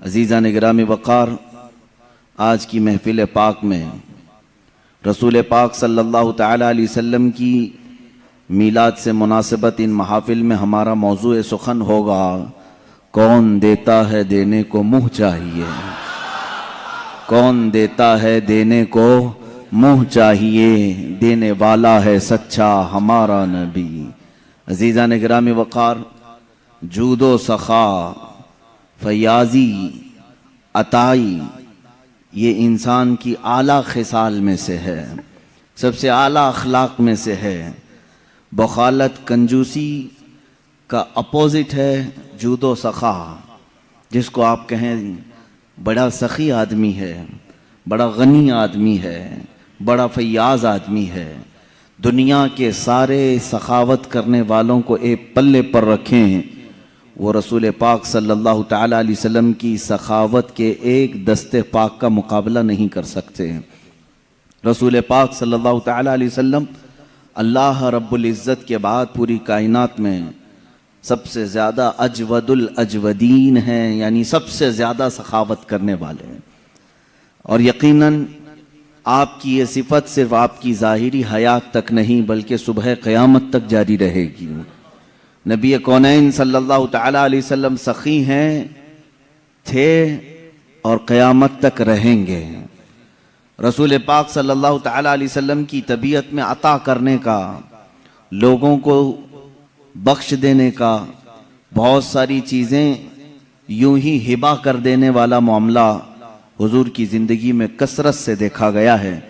अज़ीज़ान गिरामी वक़ार, आज की महफ़िल पाक में रसूल पाक सल्लल्लाहु तआला अलैहि वसल्लम की मीलाद से मुनासिबत इन महाफिल में हमारा मौज़ू सुखन होगा, कौन देता है देने को मुँह चाहिए। कौन देता है देने को मुँह चाहिए, देने वाला है सच्चा हमारा नबी। अज़ीज़ान गिरामी वक़ार, जूदो सखा, फयाजी, अताई, ये इंसान की आला खिसाल में से है, सबसे आला अखलाक में से है। बखालत कंजूसी का अपोजिट है जूदो सखा, जिसको आप कहें बड़ा सखी आदमी है, बड़ा गनी आदमी है, बड़ा फयाज आदमी है। दुनिया के सारे सखावत करने वालों को एक पल्ले पर रखें, वो रसूल पाक सल्लल्लाहु तआला अलैहि वसल्लम की सखावत के एक दस्ते पाक का मुकाबला नहीं कर सकते। रसूल पाक सल्लल्लाहु तआला अलैहि वसल्लम अल्लाह रब्बुल इज़्ज़त के बाद पूरी कायनात में सबसे ज़्यादा अजवदुल अजवदीन हैं, यानी सबसे ज़्यादा सखावत करने वाले हैं। और यकीनन आपकी ये सिफत सिर्फ आपकी ज़ाहिरी हयात तक नहीं बल्कि सुबह क़यामत तक जारी रहेगी। नबी कौनैन सल्लल्लाहु तआला अलैहि वसल्लम सखी हैं, थे और क़यामत तक रहेंगे। रसूल पाक सल्लल्लाहु तआला अलैहि वसल्लम की तबीयत में अता करने का, लोगों को बख्श देने का, बहुत सारी चीज़ें यूं ही हिबा कर देने वाला मामला हुजूर की ज़िंदगी में कसरत से देखा गया है।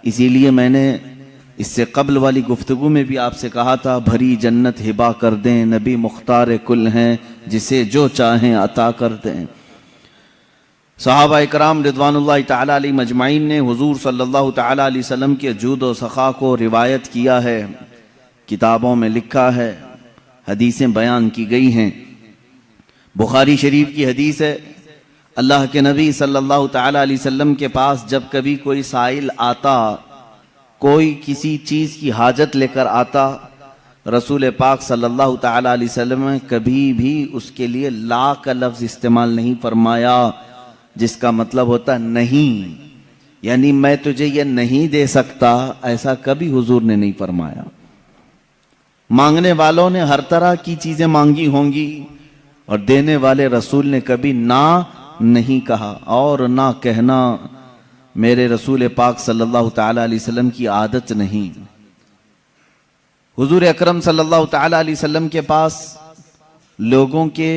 इसीलिए मैंने इससे कब्ल वाली गुफ्तगू में भी आपसे कहा था, भरी जन्नत हिबा कर दें, नबी मुख्तार कुल हैं, जिसे जो चाहें अता कर दें। सहाबा इकराम रिदवानुल्लाह तआला अलैहि मजमाइन ने हुजूर सल्लल्लाहु तआला अलैहि वसल्लम के जूद व सखा को रिवायत किया है, किताबों में लिखा है, हदीसें बयान की गई हैं। बुखारी शरीफ की हदीस है, अल्लाह के नबी सल्लल्लाहु तआला अलैहि वसल्लम के पास जब कभी कोई साइल आता, कोई किसी चीज़ की हाजत लेकर आता, रसूल पाक सल्लल्लाहु तआला अलैहि वसल्लम ने कभी भी उसके लिए ला का लफ्ज़ इस्तेमाल नहीं फरमाया, जिसका मतलब होता नहीं, यानी मैं तुझे ये नहीं दे सकता, ऐसा कभी हुजूर ने नहीं फरमाया। मांगने वालों ने हर तरह की चीज़ें मांगी होंगी और देने वाले रसूल ने कभी ना नहीं कहा, और ना कहना मेरे रसूल पाक सल्लल्लाहु तआला अलैहि वसल्लम की आदत नहीं। हुजूर अकरम सल्लल्लाहु तआला अलैहि वसल्लम के पास लोगों के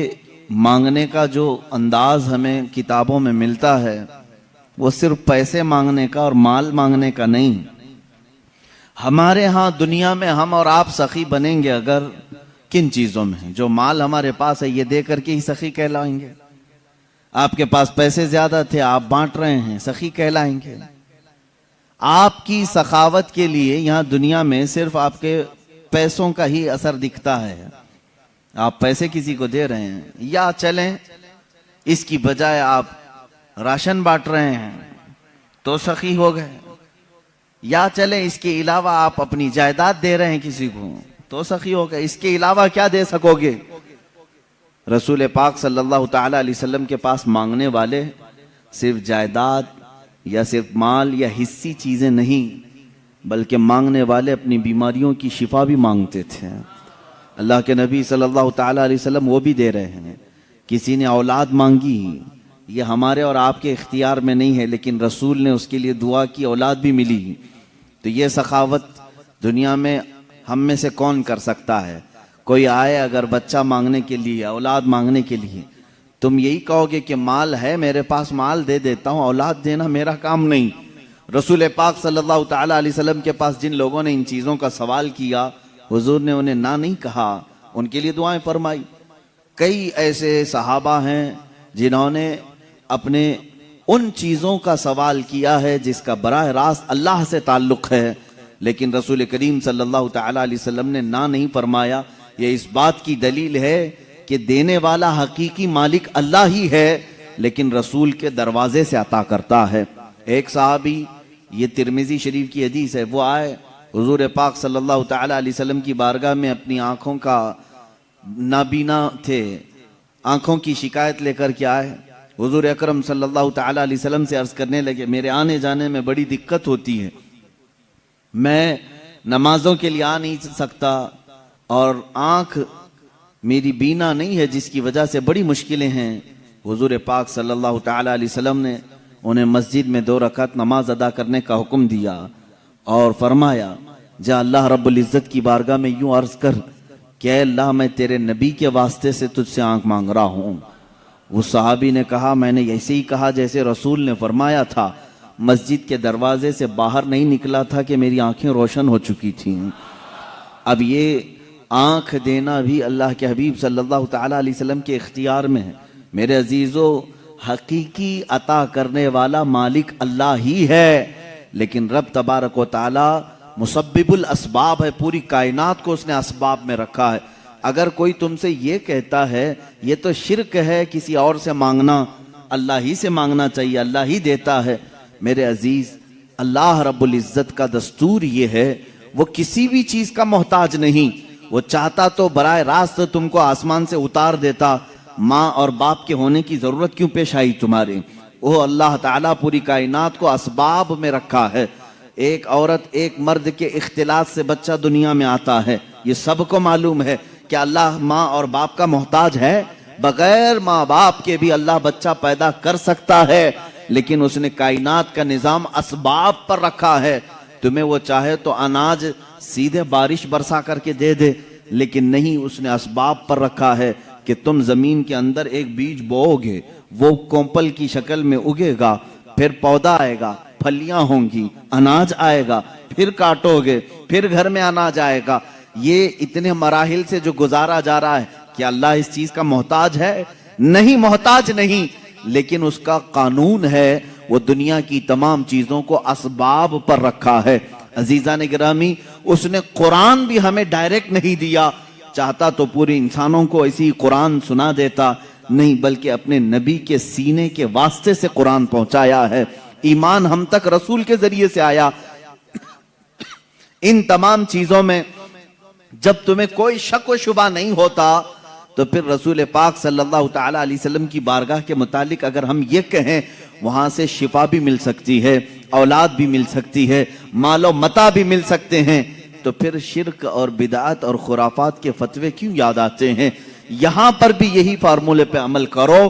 मांगने का जो अंदाज हमें किताबों में मिलता है, वो सिर्फ पैसे मांगने का और माल मांगने का नहीं। हमारे यहाँ दुनिया में हम और आप सखी बनेंगे अगर किन चीज़ों में? जो माल हमारे पास है ये दे करके ही सखी कहलाएंगे। आपके पास पैसे ज्यादा थे, आप बांट रहे हैं, सखी कहलाएंगे। आपकी सखावत के लिए यहाँ दुनिया में सिर्फ आपके पैसों का ही असर दिखता है। आप पैसे किसी को दे रहे हैं, या चलें इसकी बजाय आप राशन बांट रहे हैं तो सखी हो गए, या चलें इसके अलावा आप अपनी जायदाद दे रहे हैं किसी को तो सखी हो गए। इसके अलावा क्या दे सकोगे? रसूल पाक सल्लल्लाहु तआला अलैहि वसल्लम के पास मांगने वाले सिर्फ जायदाद या सिर्फ माल या हिस्सी चीज़ें नहीं, बल्कि मांगने वाले अपनी बीमारियों की शिफा भी मांगते थे। अल्लाह के नबी सल्लल्लाहु तआला अलैहि वसल्लम वो भी दे रहे हैं। किसी ने औलाद मांगी, ये हमारे और आपके इख्तियार में नहीं है, लेकिन रसूल ने उसके लिए दुआ की, औलाद भी मिली। तो ये सखावत दुनिया में हम में से कौन कर सकता है? कोई आए अगर बच्चा मांगने के लिए, औलाद मांगने के लिए, तुम यही कहोगे कि माल है मेरे पास, माल दे देता हूँ, औलाद देना मेरा काम नहीं। रसूल पाक सल्लल्लाहु तआला अलैहि वसल्लम के पास जिन लोगों ने इन चीज़ों का सवाल किया, हुजूर ने उन्हें ना नहीं कहा, उनके लिए दुआएं फरमाई। कई ऐसे सहाबा हैं जिन्होंने अपने उन चीज़ों का सवाल किया है जिसका बराह रास्त अल्लाह से ताल्लुक़ है, लेकिन रसूल करीम सल्लल्लाहु तआला अलैहि वसल्लम ने ना नहीं फरमाया। ये इस बात की दलील है कि देने वाला हकीकी मालिक अल्लाह ही है, लेकिन रसूल के दरवाजे से अता करता है। एक साहबी, ये तिरमिजी शरीफ की हदीस है, वो आए हुजूर पाक सल्लल्लाहु तआला अलैहि वसल्लम की बारगाह में, अपनी आंखों का नाबीना थे, आंखों की शिकायत लेकर के आए। हुजूर अकरम सल्लल्लाहु ताला अलैहि वसल्लम से अर्ज करने लगे, मेरे आने जाने में बड़ी दिक्कत होती है, मैं नमाजों के लिए आ नहीं सकता और आंख मेरी बीना नहीं है, जिसकी वजह से बड़ी मुश्किलें हैं। हुजूर पाक सल्लल्लाहु ताला अलैहि वसल्लम ने उन्हें मस्जिद में 2 रकात नमाज अदा करने का हुक्म दिया और फरमाया, जा अल्लाह रब्बुल इज्जत की बारगाह में यूं अर्ज कर कि अल्लाह मैं तेरे नबी के वास्ते से तुझसे आंख मांग रहा हूं। उस सहाबी ने कहा, मैंने ऐसे ही कहा जैसे रसूल ने फरमाया था। मस्जिद के दरवाजे से बाहर नहीं निकला था कि मेरी आंखें रोशन हो चुकी थी। अब ये आंख देना भी अल्लाह के हबीब सल्लल्लाहु ताला अलैहि वसल्लम के इख्तियार में है। मेरे अजीजों, हकीकी अता करने वाला मालिक अल्लाह ही है, लेकिन रब तबारक व ताला मुसब्बिबुल असबाब है, पूरी कायनात को उसने असबाब में रखा है। अगर कोई तुमसे ये कहता है ये तो शिर्क है किसी और से मांगना, अल्लाह ही से मांगना चाहिए, अल्लाह ही देता है। मेरे अजीज, अल्लाह रब्बुल इज्जत का दस्तूर ये है, वो किसी भी चीज का मोहताज नहीं। वो चाहता तो बराए रास्त तुमको आसमान से उतार देता, माँ और बाप के होने की जरूरत क्यों पेश आई तुम्हारे। वो अल्लाह ताला पूरी कायनात को असबाब में रखा है। एक औरत एक मर्द के इख्तिलात से बच्चा दुनिया में आता है, ये सबको मालूम है कि अल्लाह माँ और बाप का मोहताज है। बगैर माँ बाप के भी अल्लाह बच्चा पैदा कर सकता है, लेकिन उसने कायनात का निजाम असबाब पर रखा है। तुम्हें वो चाहे तो अनाज सीधे बारिश बरसा करके दे दे, लेकिन नहीं, उसने असबाब पर रखा है कि तुम जमीन के अंदर एक बीज बोओगे, वो कोंपल की शक्ल में उगेगा, फिर पौधा आएगा, फलियां होंगी, अनाज आएगा, फिर काटोगे, फिर घर में अनाज आएगा। ये इतने मराहिल से जो गुजारा जा रहा है, क्या अल्लाह इस चीज का मोहताज है? नहीं, मोहताज नहीं, लेकिन उसका कानून है, वो दुनिया की तमाम चीजों को असबाब पर रखा है। अजीजा ने गिरामी, उसने कुरान भी हमें डायरेक्ट नहीं दिया, चाहता तो पूरे इंसानों को ऐसी कुरान सुना देता, नहीं, बल्कि अपने नबी के सीने के वास्ते से कुरान पहुंचाया है। ईमान हम तक रसूल के जरिए से आया। इन तमाम चीजों में जब तुम्हें कोई शक व शुबा नहीं होता, तो फिर रसूल पाक सल्लल्लाहु ताला अलैहि वसल्लम की बारगाह के मुतालिक अगर हम ये कहें, वहां से शिफा भी मिल सकती है, औलाद भी मिल सकती है, मालो मता भी मिल सकते हैं, तो फिर शिर्क और बिदात और खुराफात के फतवे क्यों याद आते हैं? यहां पर भी यही फार्मूले पे अमल करो।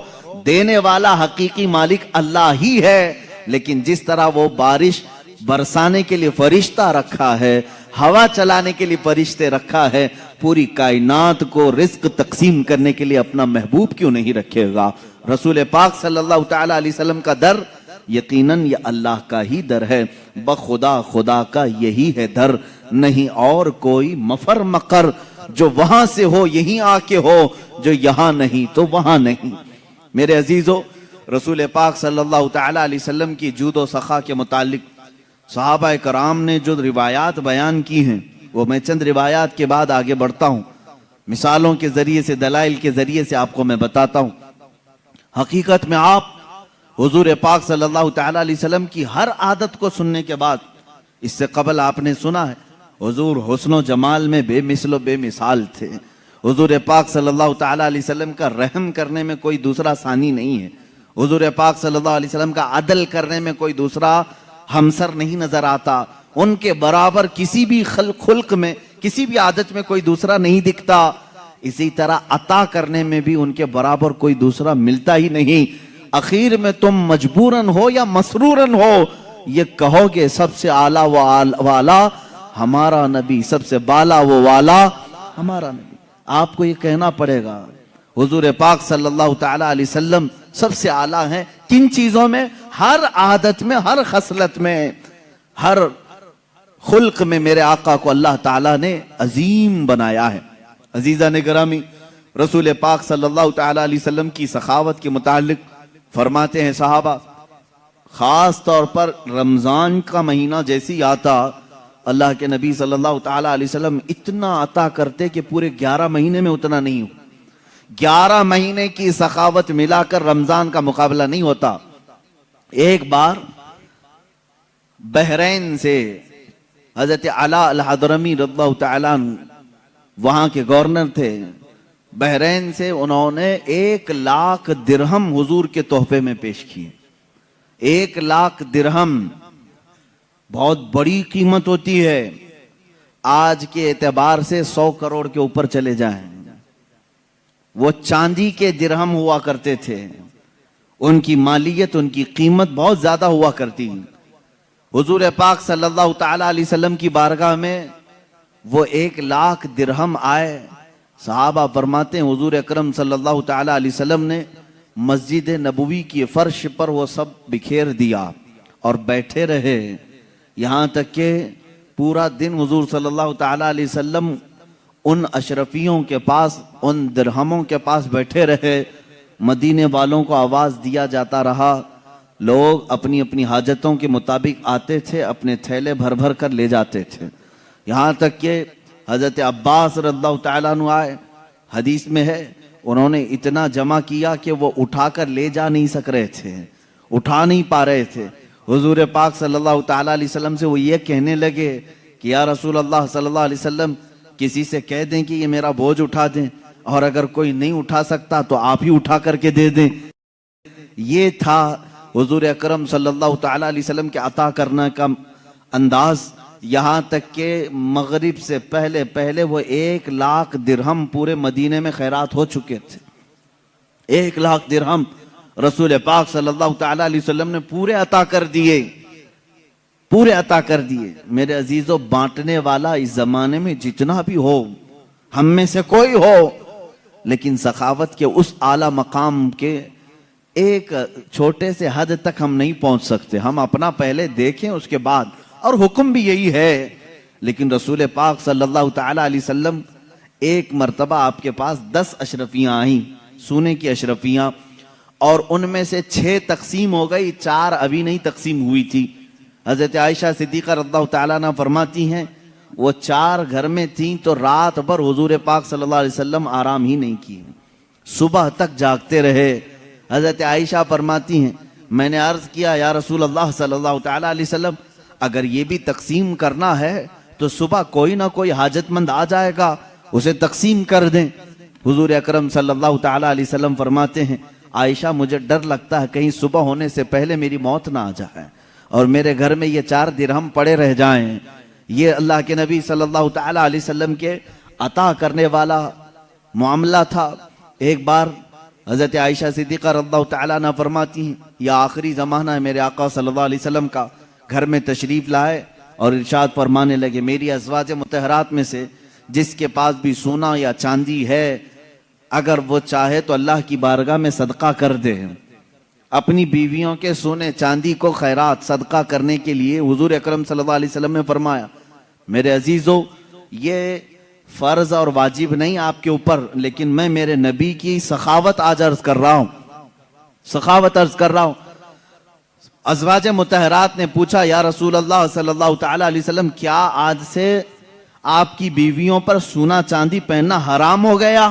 देने वाला हकीकी मालिक अल्लाह ही है, लेकिन जिस तरह वो बारिश बरसाने के लिए फरिश्ता रखा है, हवा चलाने के लिए फरिश्ते रखा है, पूरी कायनात को रिस्क तकसीम करने के लिए अपना महबूब क्यों नहीं रखेगा? रसूल पाक सल्लल्लाहु ताला अलैहि वसल्लम का दर यकीनन ये अल्लाह का ही दर है। बखुदा खुदा का यही है दर, नहीं और कोई मफर मकर जो वहां से हो यहीं आके हो, जो यहां नहीं तो वहां नहीं। मेरे अजीजों, रसूल पाक सल्लल्लाहु ताला अलैहि वसल्लम की जूदो सखा के मुतालिक सहाबा कराम ने जो रिवायात बयान की हैं, वो मैं चंद रिवायात के बाद आगे बढ़ता हूं। मिसालों के जरिए से, दलाइल के जरिए से आपको मैं बताता हूं। हकीकत में आप हुजूर पाक सल्लल्लाहु ताला अलैहि वसल्लम की हर आदत को सुनने के बाद, इससे कबल आपने सुना है हुजूर हुस्न जमाल में बेमिसलो बेमिसाल थे। हुजूर पाक सल्लल्लाहु ताला अलैहि वसल्लम का रहम करने में कोई दूसरा सानी नहीं है। हुजूर पाक सल्लल्लाहु अलैहि वसल्लम का अदल करने में कोई दूसरा हमसर नहीं नजर आता। उनके बराबर किसी भी खुल्क में, किसी भी आदत में कोई दूसरा नहीं दिखता। इसी तरह अता करने में भी उनके बराबर कोई दूसरा मिलता ही नहीं। आखिर में तुम मजबूरन हो या मसरूरन हो, ये कहोगे सबसे आला वो वाला हमारा नबी, सबसे बाला वो वाला हमारा नबी। आपको ये कहना पड़ेगा, हुजूर पाक सल्लल्लाहु ताला अलैहि वसल्लम सबसे आला हैं। किन चीजों में? हर आदत में, हर खसलत में, हर खुल्क में मेरे आका को अल्लाह ताला ने अजीम बनाया है। अजीजा ने गिरामी, रसूल पाक सल्लल्लाहु ताला अलैहि वसल्लम की सखावत के मुतालिक फरमाते हैं साहबा, खास तौर पर रमजान का महीना जैसी आता, अल्लाह के नबी सल्लल्लाहु ताला अलैहि वसल्लम इतना अता करते कि पूरे 11 महीने में उतना नहीं हो। 11 महीने की सखावत मिलाकर रमजान का मुकाबला नहीं होता। एक बार बहरैन से हजरत अला अल हदरमी रज़ियल्लाहु ताला अन्हु, वहां के गवर्नर थे, बहरैन से उन्होंने 1 लाख दिरहम हुजूर के तोहफे में पेश किए। 1 लाख दिरहम बहुत बड़ी कीमत होती है। आज के एतबार से 100 करोड़ के ऊपर चले जाएं। वो चांदी के दिरहम हुआ करते थे, उनकी मालियत, उनकी कीमत बहुत ज्यादा हुआ करती। हुजूर पाक सल्लल्लाहु ताला अलैहि वसल्लम की बारगाह में वो 1 लाख दिरहम आए। सहाबा फरमाते हैं हुजूर अकरम सल्लल्लाहु ताला अलैहि वसल्लम ने मस्जिद नबवी की फर्श पर वो सब बिखेर दिया और बैठे रहे। यहाँ तक के पूरा दिन हुजूर सल्लल्लाहु ताला अलैहि वसल्लम उन अशरफियों के पास, उन दिरहमों के पास बैठे रहे। मदीने वालों को आवाज दिया जाता रहा। लोग अपनी अपनी हाजतों के मुताबिक आते थे, अपने थैले भर भर कर ले जाते थे। यहाँ तक कि हजरत अब्बास रज़ियल्लाहु ताला अन्हु आए। हदीस में है उन्होंने इतना जमा किया कि वो उठाकर ले जा नहीं सक रहे थे, उठा नहीं पा रहे थे। हुजूर पाक सल्लल्लाहु ताला अलैहि वसल्लम से वो ये कहने लगे कि या रसूल अल्लाह सल्लल्लाहु अलैहि वसल्लम, किसी से कह दें कि ये मेरा बोझ उठा दें, और अगर कोई नहीं उठा सकता तो आप ही उठा करके दे दें। ये था हुजूर अकरम सल्लल्लाहु ताला अलैहि वसल्लम के अता करने का अंदाज। यहाँ तक के मगरिब से पहले पहले वो 1 लाख दिरहम पूरे मदीने में खैरात हो चुके थे। 1 लाख दिरहम रसूल पाक सल्लल्लाहु ताला अलैहि वसल्लम ने पूरे अता कर दिए, पूरे अता कर दिए। मेरे अजीजों, बांटने वाला इस जमाने में जितना भी हो, हम में से कोई हो, लेकिन सखावत के उस आला मकाम के एक छोटे से हद तक हम नहीं पहुंच सकते। हम अपना पहले देखें उसके बाद, और हुक्म भी यही है। लेकिन रसूल पाक सल्लल्लाहु ताला अलैहि वसल्लम, एक मर्तबा आपके पास 10 अशरफियां आई, सोने की अशरफियां, और उनमें से 6 तकसीम हो गई, 4 अभी नहीं तकसीम हुई थी। हजरत आयशा सिद्दीका रज़ियल्लाहु ताला अन्हा फरमाती हैं वो 4 घर में थी तो रात भर हुजूर पाक सल्लल्लाहु अलैहि वसल्लम आराम ही नहीं किए, सुबह तक जागते रहे। हजरत आयशा फरमाती हैं मैंने अर्ज किया या रसूल अल्लाह सल्लल्लाहु ताला अलैहि वसल्लम, अगर ये भी तकसीम करना है तो सुबह कोई ना कोई हाजतमंद आ जाएगा, उसे तकसीम कर दें। हुजूर अकरम सल्लल्लाहु ताला अलैहि वसल्लम फरमाते हैं आयशा, मुझे डर लगता है कहीं सुबह होने से पहले मेरी मौत ना आ जाए और मेरे घर में ये 4 दिरहम पड़े रह जाएं। ये अल्लाह के नबी सल्लल्लाहु ताला अलैहि वसल्लम के अता करने वाला मामला था। एक बार हजरत आयशा सिद्दीका रज़ियल्लाहु ताला अन्हा फरमाती हैं यह आखिरी ज़माना है मेरे आका सल्लल्लाहु अलैहि वसल्लम का, घर में तशरीफ लाए और इरशाद फरमाने लगे मेरी अज़वाज मुतहरात में से जिसके पास भी सोना या चांदी है, अगर वो चाहे तो अल्लाह की बारगाह में सदका कर दे। अपनी बीवियों के सोने चांदी को खैरात सदका करने के लिए हुजूर अकरम सल्लल्लाहु अलैहि वसल्लम ने फरमाया मेरे अजीजों, ये फर्ज और वाजिब नहीं आपके ऊपर, लेकिन मैं मेरे नबी की सखावत आज अर्ज कर रहा हूं, सखावत अर्ज कर रहा हूं। अज़वाज मुतहरात ने पूछा या रसूल अल्लाह सल्लल्लाहु ताला अलैहि वसल्लम, क्या आज से आपकी बीवियों पर सोना चांदी पहनना हराम हो गया?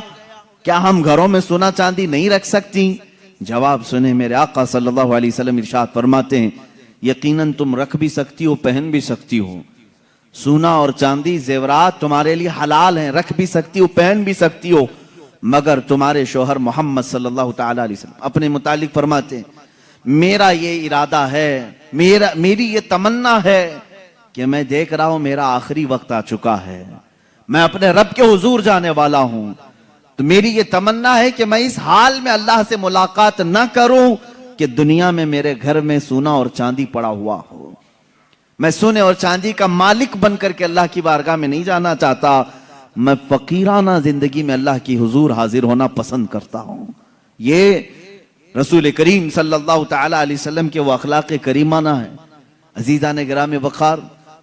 क्या हम घरों में सोना चांदी नहीं रख सकती? जवाब सुने मेरे आका सल्लल्लाहु अलैहि वसल्लम इरशाद फरमाते हैं यकीनन तुम रख भी सकती हो, पहन भी सकती हो। सोना और चांदी जेवरात तुम्हारे लिए हलाल हैं, रख भी सकती हो, पहन भी सकती हो, मगर तुम्हारे शोहर मोहम्मद सल्लल्लाहु ताला अलैहि वसल्लम अपने मुतालिक फरमाते हैं मेरा ये इरादा है, मेरी ये तमन्ना है कि मैं देख रहा हूं मेरा आखिरी वक्त आ चुका है, मैं अपने रब के हुजूर जाने वाला हूं, तो मेरी ये तमन्ना है कि मैं इस हाल में अल्लाह से मुलाकात न करूं कि दुनिया में मेरे घर में सोना और चांदी पड़ा हुआ हो। मैं सोने और चांदी का मालिक बनकर के अल्लाह की बारगाह में नहीं जाना चाहता, मैं फकीराना जिंदगी में अल्लाह की हुजूर हाजिर होना पसंद करता हूं। ये रसूल करीम सल्लल्लाहु ताला अलैहि वसल्लम के वो अखलाक करीमाना है। अजीज़ान गिराम वक़ार,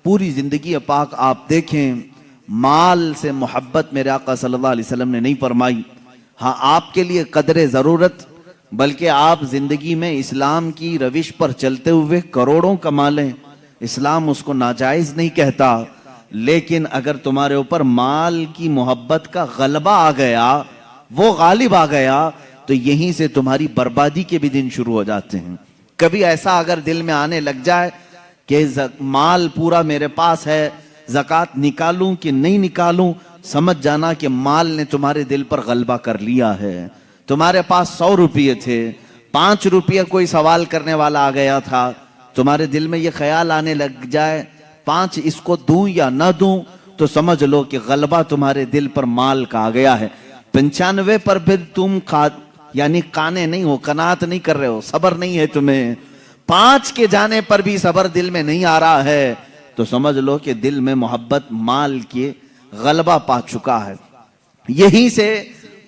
पूरी जिंदगी पाक आप देखें, माल से मोहब्बत मेरे आका सल्लल्लाहु अलैहि वसल्लम ने नहीं फरमाई। हाँ, आपके लिए कदरे ज़रूरत, बल्कि आप जिंदगी में इस्लाम की रविश पर चलते हुए करोड़ों कमा लें, इस्लाम उसको नाजायज नहीं कहता, लेकिन अगर तुम्हारे ऊपर माल की मोहब्बत का गलबा आ गया, वो गालिब आ गया, तो यहीं से तुम्हारी बर्बादी के भी दिन शुरू हो जाते हैं। कभी ऐसा अगर दिल में आने लग जाए कि माल पूरा मेरे पास है, ज़कात निकालूं कि नहीं निकालूं, समझ जाना कि माल ने तुम्हारे दिल पर गलबा कर लिया है। तुम्हारे पास 100 रुपये थे, 5 रुपये कोई सवाल करने वाला आ गया था, तुम्हारे दिल में ये ख्याल आने लग जाए 5 इसको दूं या ना दूं, तो समझ लो कि गलबा तुम्हारे दिल पर माल का आ गया है। 95 पर भी तुम यानी काने नहीं हो, कनात नहीं कर रहे हो, सबर नहीं है तुम्हें, 5 के जाने पर भी सबर दिल में नहीं आ रहा है, तो समझ लो कि दिल में मोहब्बत माल के गलबा पा चुका है। यहीं से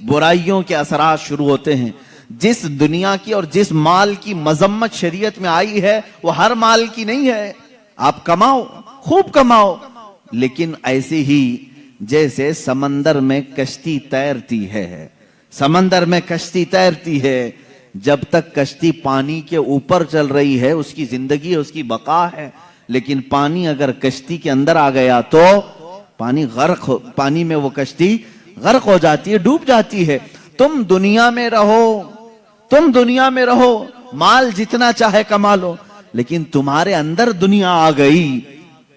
बुराइयों के असरात शुरू होते हैं। जिस दुनिया की और जिस माल की मजम्मत शरीयत में आई है वो हर माल की नहीं है। आप कमाओ, खूब कमाओ, लेकिन ऐसे ही जैसे समंदर में कश्ती तैरती है, समंदर में कश्ती तैरती है, जब तक कश्ती पानी के ऊपर चल रही है उसकी जिंदगी है, उसकी बका है। लेकिन पानी अगर कश्ती के अंदर आ गया तो पानी में वो कश्ती गर्क हो जाती है, डूब जाती है। तुम दुनिया में रहो, तुम दुनिया में रहो, माल जितना चाहे कमा लो, लेकिन तुम्हारे अंदर दुनिया आ गई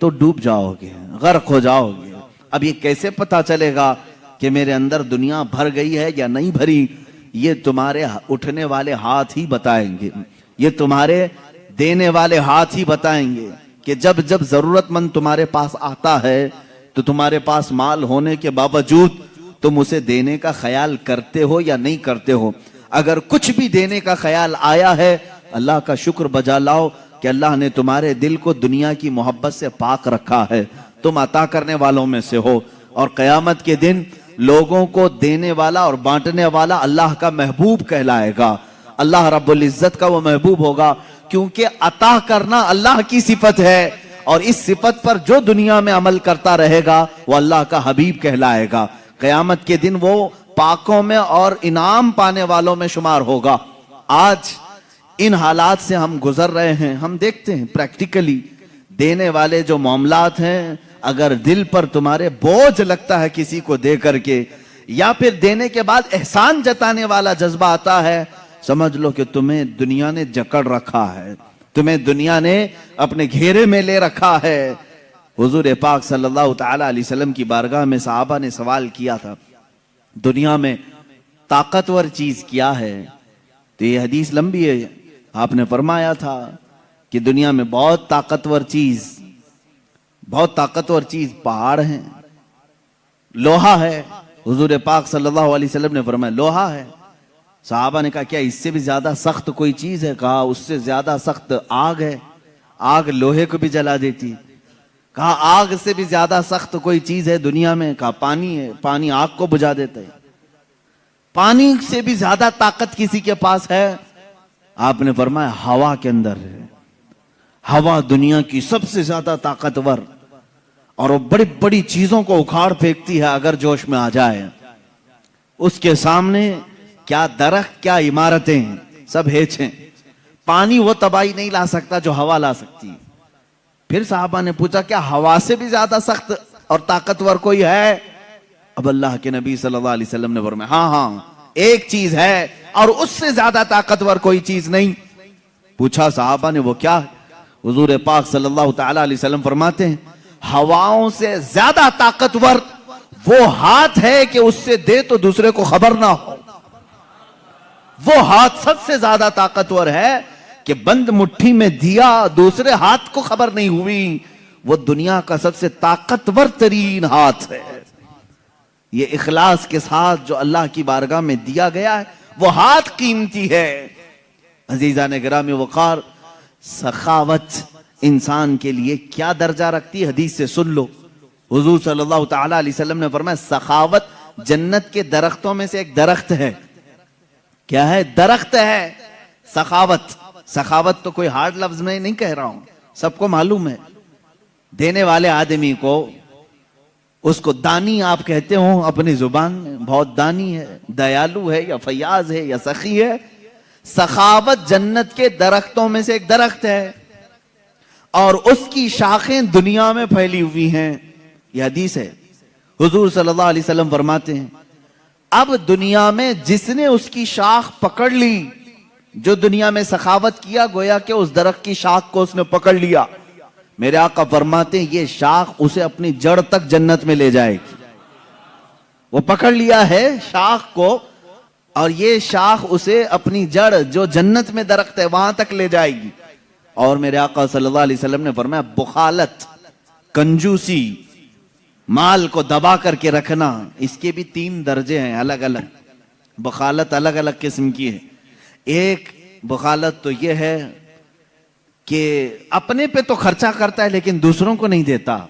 तो डूब जाओगे, गर्क हो जाओगे। अब ये कैसे पता चलेगा कि मेरे अंदर दुनिया भर गई है या नहीं भरी? ये तुम्हारे उठने वाले हाथ ही बताएंगे, ये तुम्हारे देने वाले हाथ ही बताएंगे कि जब जब जरूरतमंद तुम्हारे पास आता है तो तुम्हारे पास माल होने के बावजूद तुम उसे देने का ख्याल करते हो या नहीं करते हो। अगर कुछ भी देने का ख्याल आया है, अल्लाह का शुक्र बजा लाओ कि अल्लाह ने तुम्हारे दिल को दुनिया की मोहब्बत से पाक रखा है, तुम अता करने वालों में से हो। और कयामत के दिन लोगों को देने वाला और बांटने वाला अल्लाह का महबूब कहलाएगा, अल्लाह रब्बुल इज्जत का वो महबूब होगा, क्योंकि अता करना अल्लाह की सिफत है। और इस सिफत पर जो दुनिया में अमल करता रहेगा वो अल्लाह का हबीब कहलाएगा। कयामत के दिन वो पाकों में और इनाम पाने वालों में शुमार होगा। आज इन हालात से हम गुजर रहे हैं, हम देखते हैं प्रैक्टिकली देने वाले जो मामलात हैं, अगर दिल पर तुम्हारे बोझ लगता है किसी को दे करके, या फिर देने के बाद एहसान जताने वाला जज्बा आता है, समझ लो कि तुम्हें दुनिया ने जकड़ रखा है, तुम्हें दुनिया ने अपने घेरे में ले रखा है। हुजूर पाक सल्लल्लाहु तआला अलैहि वसल्लम की बारगाह में सहाबा ने सवाल किया था, दुनिया में ताकतवर चीज क्या है? तो ये हदीस लंबी है। आपने फरमाया था कि दुनिया में बहुत ताकतवर चीज पहाड़ है, लोहा है। हुजूर पाक सल्लल्लाहु अलैहि वसल्लम ने फरमाया लोहा है। सहाबा ने कहा क्या इससे भी ज्यादा सख्त कोई चीज है? कहा उससे ज्यादा सख्त आग है, आग लोहे को भी जला देती। कहा आग से भी ज्यादा सख्त कोई चीज है दुनिया में? कहा पानी है, पानी आग को बुझा देता है। पानी से भी ज्यादा ताकत किसी के पास है? आपने फरमाया हवा के अंदर है। हवा दुनिया की सबसे ज्यादा ताकतवर, और वो बड़ी बड़ी चीजों को उखाड़ फेंकती है अगर जोश में आ जाए। उसके सामने क्या दरख्त, क्या इमारतें, सब हेच हैं। पानी वो तबाही नहीं ला सकता जो हवा ला सकती है। फिर साहबा ने पूछा क्या हवा से भी ज्यादा सख्त और ताकतवर कोई है? अब अल्लाह के नबी सल्लल्लाहु अलैहि वसल्लम ने फरमाया हाँ, एक चीज है और उससे ज्यादा ताकतवर कोई चीज नहीं। पूछा साहबा ने वो क्या? हुजूर पाक सल्लल्लाहु तआला अलैहि वसल्लम फरमाते हैं हवाओं से ज्यादा ताकतवर वो हाथ है कि उससे दे तो दूसरे को खबर ना हो। वो हाथ सबसे ज्यादा ताकतवर है कि बंद मुट्ठी में दिया, दूसरे हाथ को खबर नहीं हुई। वो दुनिया का सबसे ताकतवर तरीन हाथ है। ये इखलास के साथ जो अल्लाह की बारगाह में दिया गया है वो हाथ कीमती है। अजीजान गिरामी वक़ार, सखावत इंसान के लिए क्या दर्जा रखती है हदीस से सुन लो। हुजूर सल्लल्लाहु तआला अलैहि वसल्लम ने फरमाया सखावत जन्नत के दरख्तों में से एक दरख्त है। क्या है? दरख्त है सखावत। सखावत तो कोई हार्ड लफ्ज में नहीं कह रहा हूं, सबको मालूम है। देने वाले आदमी को, उसको दानी आप कहते हो अपनी जुबान में, बहुत दानी है, दयालु है या फयाज है या सखी है। सखावत जन्नत के दरख्तों में से एक दरख्त है और उसकी शाखें दुनिया में फैली हुई हैं। यह हदीस है। हुजूर सल्लल्लाहु अलैहि वसल्लम फरमाते हैं अब दुनिया में जिसने उसकी शाख पकड़ ली, जो दुनिया में सखावत किया, गोया कि उस दरख्त की शाख को उसने पकड़ लिया, मेरे आका फरमाते हैं ये शाख उसे अपनी जड़ तक जन्नत में ले जाएगी। वो पकड़ लिया है शाख को, और ये शाख उसे अपनी जड़ जो जन्नत में दरख्त है वहां तक ले जाएगी। और मेरे आका सल्लल्लाहु अलैहि वसल्लम ने फरमाया, बुखालत, कंजूसी, माल को दबा करके रखना, इसके भी 3 दर्जे हैं अलग अलग। बुखालत अलग अलग किस्म की है। एक बुखालत तो यह है कि अपने पे तो खर्चा करता है लेकिन दूसरों को नहीं देता,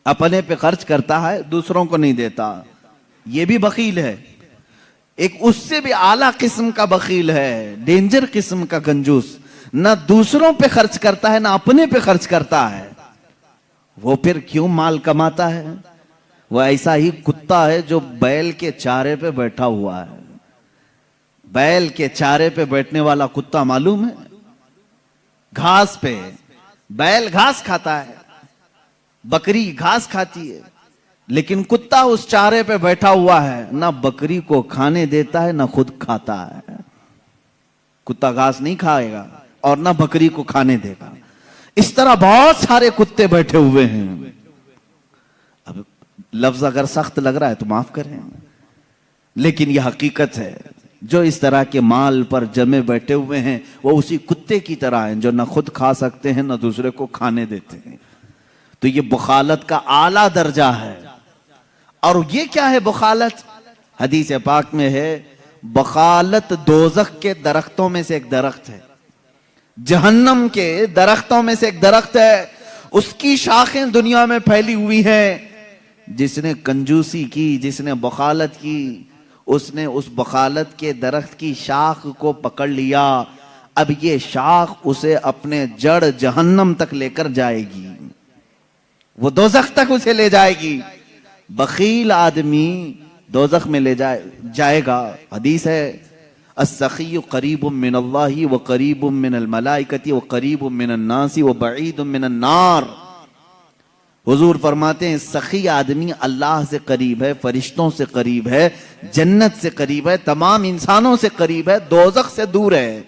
अपने पे खर्च करता है दूसरों को नहीं देता, यह भी बखील है। एक उससे भी आला किस्म का बखील है, डेंजर किस्म का कंजूस, ना दूसरों पे खर्च करता है ना अपने पे खर्च करता है। वो फिर क्यों माल कमाता है? वो ऐसा ही कुत्ता है जो बैल के चारे पे बैठा हुआ है। बैल के चारे पे बैठने वाला कुत्ता मालूम है, घास पे, बैल घास खाता है, बकरी घास खाती है, लेकिन कुत्ता उस चारे पे बैठा हुआ है, ना बकरी को खाने देता है ना खुद खाता है। कुत्ता घास नहीं खाएगा और ना बकरी को खाने देगा। इस तरह बहुत सारे कुत्ते बैठे हुए हैं। अब लफ्ज अगर सख्त लग रहा है तो माफ करें, लेकिन यह हकीकत है। जो इस तरह के माल पर जमे बैठे हुए हैं वो उसी कुत्ते की तरह हैं जो ना खुद खा सकते हैं ना दूसरे को खाने देते हैं। तो ये बुखालत का आला दर्जा है। और ये क्या है बुखालत? हदीस पाक में है, बुखालत दोजख के दरख्तों में से एक दरख्त है, जहन्नम के दरख्तों में से एक दरख्त है, उसकी शाखें दुनिया में फैली हुई हैं। जिसने कंजूसी की, जिसने बुखालत की, उसने उस बुखालत के दरख्त की शाख को पकड़ लिया। अब ये शाख उसे अपने जड़ जहन्नम तक लेकर जाएगी, वो दोजख तक उसे ले जाएगी। बखील आदमी दोजख में ले जाएगा। हदीस है, अस्सखी करीबुम मिनल्लाहि व करीबुम मिनल मलाइकति व करीबुम मिनन नासी व बईदुम मिनन नार। हुजूर फरमाते हैं, सखी आदमी अल्लाह से करीब है, फरिश्तों से करीब है, जन्नत से करीब है, तमाम इंसानों से करीब है, दोजख से दूर है।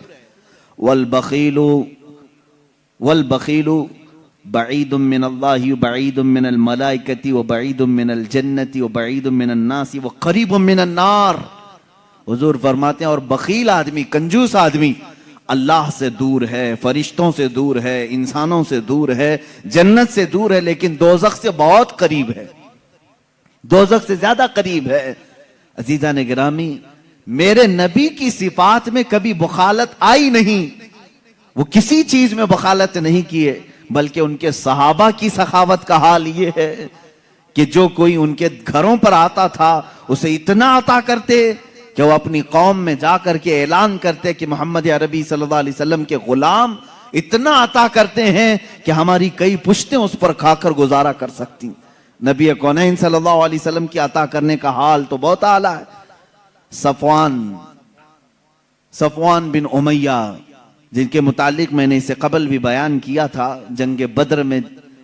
वल बखीलु बईदुम मिनल्लाहि व बईदुम मिनल मलाइकति व बईदुम मिनल जन्नति व बईदुम मिनन नासी व करीबुम मिनन नार। हुजूर फरमाते हैं, और बखील आदमी, कंजूस आदमी अल्लाह से दूर है, फरिश्तों से दूर है, इंसानों से दूर है, जन्नत से दूर है, लेकिन दोजख से बहुत करीब है, दोजख से ज्यादा करीब है। अजीजा ने गिरामी, मेरे नबी की सिफात में कभी बुखालत आई नहीं, वो किसी चीज में बुखालत नहीं किए, बल्कि उनके सहाबा की सखावत का हाल ये है कि जो कोई उनके घरों पर आता था उसे इतना अता करते कि वो अपनी कौम में जाकर के ऐलान करते कि मोहम्मद अरबी सल्लल्लाहु अलैहि वसल्लम के गुलाम इतना अता करते हैं कि हमारी कई पुश्तें उस पर खाकर गुजारा कर सकती। नबी कौनैन सल्लल्लाहु अलैहि वसल्लम की अता करने का हाल तो बहुत आला है। सफवान बिन उमैया, जिनके मुतालिक मैंने इसे कबल भी बयान किया था, जंग बद्र में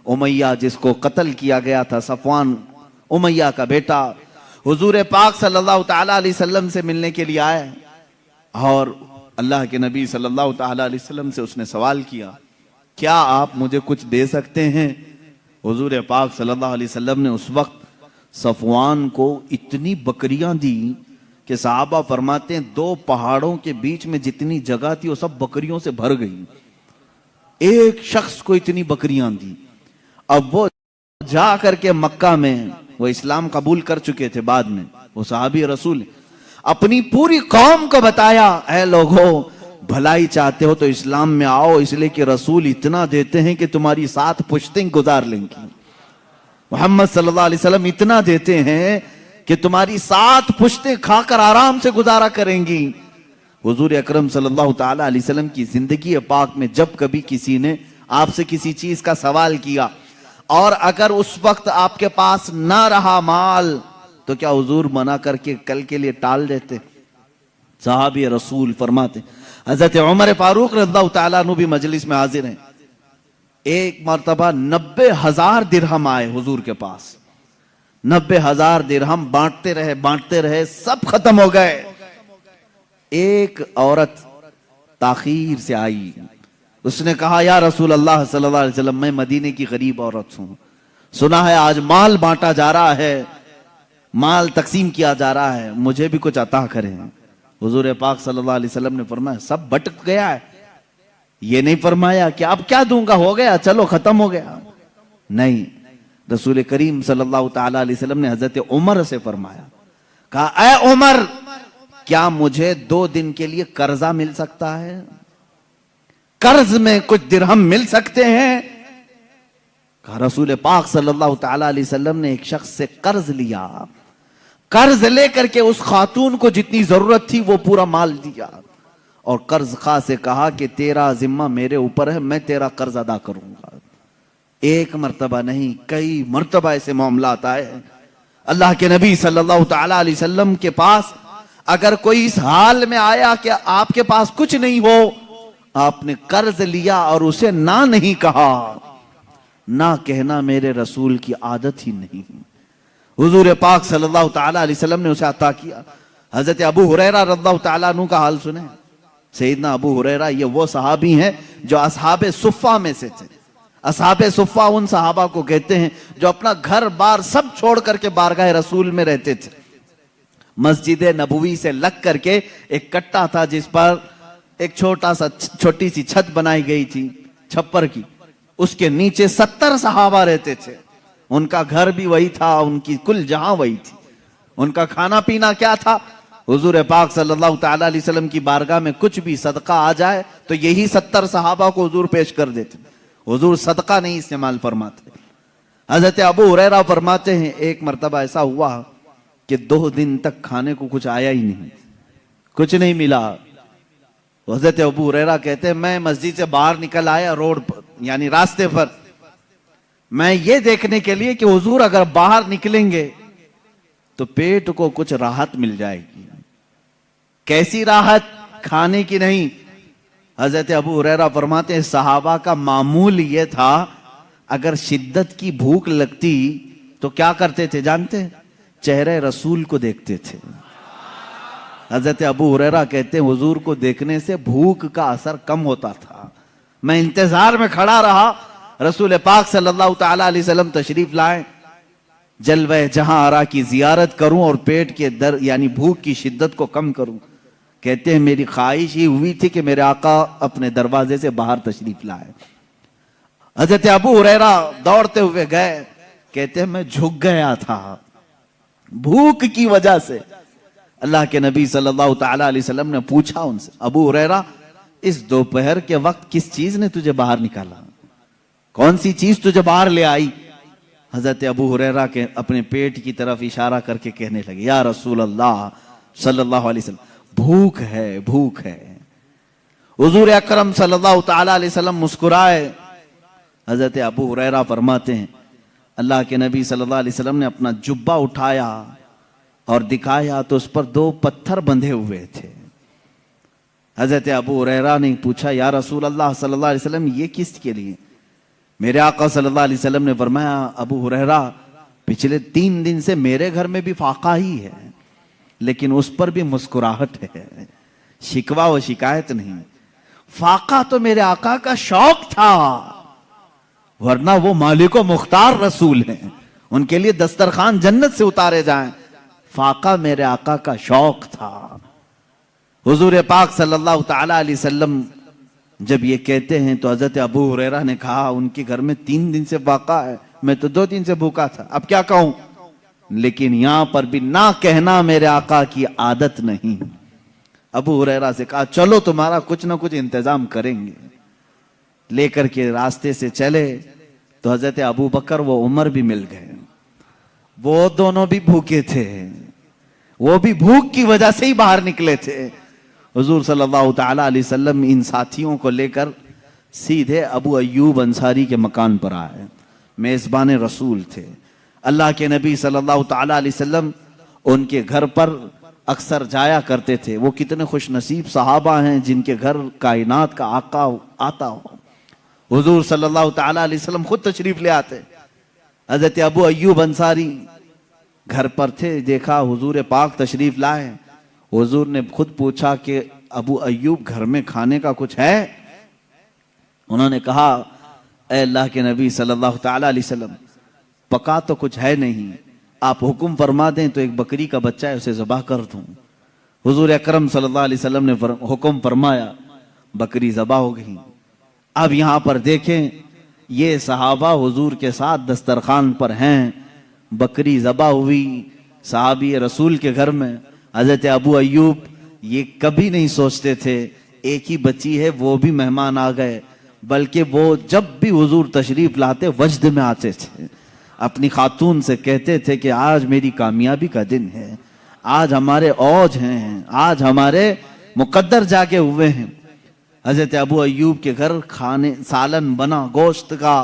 उमैया जिसको कत्ल किया गया था, सफवान उमैया का बेटा हुजूर पाक सल्लल्लाहु ताला अलैहि वसल्लम से मिलने के लिए आया और अल्लाह के नबी सल्लल्लाहु ताला अलैहि वसल्लम से उसने सवाल किया, क्या आप मुझे कुछ दे सकते हैं? हुजूर पाक सल्लल्लाहु अलैहि वसल्लम ने उस वक्त सफवान को इतनी बकरियां दी कि सहाबा फरमाते हैं 2 पहाड़ों के बीच में जितनी जगह थी वो सब बकरियों से भर गई। एक शख्स को इतनी बकरियां दी। अब वो जा करके मक्का में, वो इस्लाम कबूल कर चुके थे बाद में, वो सहाबी रसूल, अपनी पूरी कौम को बताया, ऐ लोगों, भलाई चाहते हो तो इस्लाम में आओ, इसलिए कि रसूल इतना देते हैं कि तुम्हारी 7 पुश्तें गुजार लेंगी। मोहम्मद सल्लल्लाहु अलैहि वसल्लम इतना देते हैं कि तुम्हारी 7 पुश्तें खाकर आराम से गुजारा करेंगी। हुजूर अकरम सल्लल्लाहु ताला अलैहि वसल्लम की जिंदगी पाक में जब कभी किसी ने आपसे किसी चीज का सवाल किया और अगर उस वक्त आपके पास ना रहा माल, तो क्या हुजूर मना करके कल के लिए टाल देते? साहबी रसूल फरमाते, हजरत उमर फारूक रज़ियल्लाहु ताला अन्हु भी मजलिस में हाजिर हैं, एक मर्तबा 90,000 दिरहम आए हुजूर के पास। 90,000 दिरहम बांटते रहे, सब खत्म हो गए। एक औरत ताखीर से आई, उसने कहा, या रसूल अल्लाह सल्लल्लाहु अलैहि वसल्लम, मैं मदीने की गरीब औरत हूं, सुना है आज माल बांटा जा रहा है, माल तकसीम किया जा रहा है, मुझे भी कुछ अता करें। हुजूर पाक सल्लल्लाहु अलैहि वसल्लम ने फरमाया सब भटक गया है, ये नहीं फरमाया कि अब क्या दूंगा, हो गया चलो खत्म हो गया। नहीं, रसूल करीम सल्लल्लाहु ताला अलैहि वसल्लम ने हजरत उमर से फरमाया, कहा ऐ उमर, क्या मुझे 2 दिन के लिए कर्जा मिल सकता है? कर्ज में कुछ दिरहम मिल सकते हैं? कहा रसूल पाक सल्लल्लाहु ताला अलैहि वसल्लम ने एक शख्स से कर्ज लिया, कर्ज लेकर के उस खातून को जितनी जरूरत थी वो पूरा माल दिया, और कर्ज खा से कहा कि तेरा जिम्मा मेरे ऊपर है, मैं तेरा कर्ज अदा करूंगा। एक मर्तबा नहीं, कई मर्तबा ऐसे मामला आता है। अल्लाह के नबी सल्लल्लाहु ताला अलैहि वसल्लम के पास अगर कोई इस हाल में आया कि आपके पास कुछ नहीं हो, आपने कर्ज लिया और उसे ना नहीं कहा, ना कहना मेरे रसूल की आदत ही नहीं। हुजूर पाक सल्लल्लाहु ताला अलैहि वसल्लम ने उसे अता किया। हजरत अबू हुरैरा रज़ियल्लाहु ताला अन्हु का हाल सुने। सैयदना अबू हुरैरा ये वो सहाबी हैं जो असहाबे सुफ़्फ़ा में से थे। असहाबे सुफ़्फ़ा उन सहाबा को कहते हैं जो अपना घर बार सब छोड़ करके बारगाह रसूल में रहते थे। मस्जिद नबवी से लग करके एक कट्टा था जिस पर एक छोटी सी छत बनाई गई थी छप्पर की, उसके नीचे 70 सहाबा रहते थे। उनका घर भी वही था, उनकी कुल जहां वही थी। उनका खाना पीना क्या था? हुजूर पाक सल्लल्लाहु ताला अलैहि वसल्लम की बारगाह में कुछ भी सदका आ जाए तो यही 70 सहाबा को हुजूर पेश कर देते। हुजूर सदका नहीं इस्तेमाल फरमाते। हजरत अबू हुरैरा फरमाते हैं एक मर्तबा ऐसा हुआ कि 2 दिन तक खाने को कुछ आया ही नहीं, कुछ नहीं मिला। हजरत अबू हुरैरा कहते हैं मैं मस्जिद से बाहर निकल आया रोड पर, यानी रास्ते पर, मैं ये देखने के लिए कि हुजूर अगर बाहर निकलेंगे तो पेट को कुछ राहत मिल जाएगी। कैसी राहत? खाने की नहीं। हजरत अबू हुरैरा फरमाते हैं सहाबा का मामूल ये था अगर शिद्दत की भूख लगती तो क्या करते थे जानते? चेहरे रसूल को देखते थे। हजरत अबू हुरैरा कहते हैं हुजूर को देखने से भूख का असर कम होता था। मैं इंतजार में खड़ा रहा, रसूल पाक सल्लल्लाहु ताला अलैहि वसल्लम तशरीफ लाए, जलवे जहां आरा की जियारत करूं और पेट के दर्द यानी भूख की शिद्दत को कम करूं। कहते हैं मेरी ख्वाहिश ही हुई थी कि मेरे आका अपने दरवाजे से बाहर तशरीफ लाए। हजरत अबू हुरैरा दौड़ते हुए गए, कहते हैं मैं झुक गया था भूख की वजह से। अल्लाह के नबी सल्लल्लाहु ताला अलैहि वसल्लम ने पूछा उनसे, अबू हुरैरा इस दोपहर के वक्त किस चीज ने तुझे बाहर निकाला? कौन सी चीज तुझे बाहर ले आई? हजरत अबू हुरैरा के अपने पेट की तरफ इशारा करके कहने लगे या रसूल अल्लाह सल्लल्लाहु अलैहि वसल्लम भूख है, भूख है। हुजूर अकरम सल्लल्लाहु ताला अलैहि वसल्लम मुस्कुराए। हजरत अबू हुरैरा फरमाते हैं अल्लाह के नबी सल्लल्लाहु अलैहि वसल्लम ने अपना जुब्बा उठाया और दिखाया तो उस पर 2 पत्थर बंधे हुए थे। हजरत अबू हुरैरा ने पूछा या रसूल अल्लाह सल्लल्लाहु अलैहि वसल्लम ये किसके लिए? मेरे आका सल्लल्लाहु अलैहि वसल्लम ने फरमाया अबू हुरैरा पिछले 3 दिन से मेरे घर में भी फाका ही है, लेकिन उस पर भी मुस्कुराहट है, शिकवा व शिकायत नहीं। फाका तो मेरे आका का शौक था, वरना वो मालिको मुख्तार रसूल हैं, उनके लिए दस्तरखान जन्नत से उतारे जाएं। फाका मेरे आका का शौक था। हुजूर पाक सल्लल्लाहु ताला अलैहि वसल्लम जब ये कहते हैं तो हजरत अबू हुरैरा ने कहा उनके घर में 3 दिन से फाका है, मैं तो 2 दिन से भूखा था, अब क्या कहूं? लेकिन यहां पर भी ना कहना मेरे आका की आदत नहीं। अबू हुरैरा से कहा चलो तुम्हारा कुछ ना कुछ इंतजाम करेंगे। लेकर के रास्ते से चले तो हजरत अबू बकर व उमर भी मिल गए। वो दोनों भी भूखे थे, वो भी भूख की वजह से ही बाहर निकले थे। हुजूर सल्लल्लाहु ताला अलैहि वसल्लम इन साथियों को लेकर सीधे अबू अय्यूब अंसारी के मकान पर आए। मेजबान रसूल थे। अल्लाह के नबी सल्लल्लाहु ताला अलैहि वसल्लम उनके घर पर अक्सर जाया करते थे। वो कितने खुश नसीब सहाबा हैं जिनके घर कायनात का आका आता हो। हुजूर सल्लल्लाहु ताला अलैहि वसल्लम खुद तशरीफ ले आते। हजरत अबू अय्यूब अंसारी घर पर थे, देखा हुजूर पाक तशरीफ लाए। हुजूर ने खुद पूछा कि अबू अय्यूब घर में खाने का कुछ है? उन्होंने कहा ए अल्लाह के नबी सल्लल्लाहु ताला अलैहि वसल्लम पका तो कुछ है नहीं, आप हुक्म फरमा दें तो एक बकरी का बच्चा है उसे ज़बह कर दूं। हुजूर अकरम सल्लल्लाहु अलैहि वसल्लम ने हुक्म फरमाया, बकरी ज़बह हो गई। अब यहाँ पर देखें, ये सहाबा हुजूर के साथ दस्तरखान पर हैं, बकरी ज़बह हुई सहाबी रसूल के घर में। हज़रत अबू अय्यूब ये कभी नहीं सोचते थे एक ही बच्ची है, वो भी मेहमान आ गए, बल्कि वो जब भी हुजूर तशरीफ लाते वजद में आते थे, अपनी खातून से कहते थे कि आज मेरी कामयाबी का दिन है, आज हमारे औज हैं, आज हमारे मुकद्दर जाके हुए हैं। हजरत अबू अय्यूब के घर खाने सालन बना गोश्त का।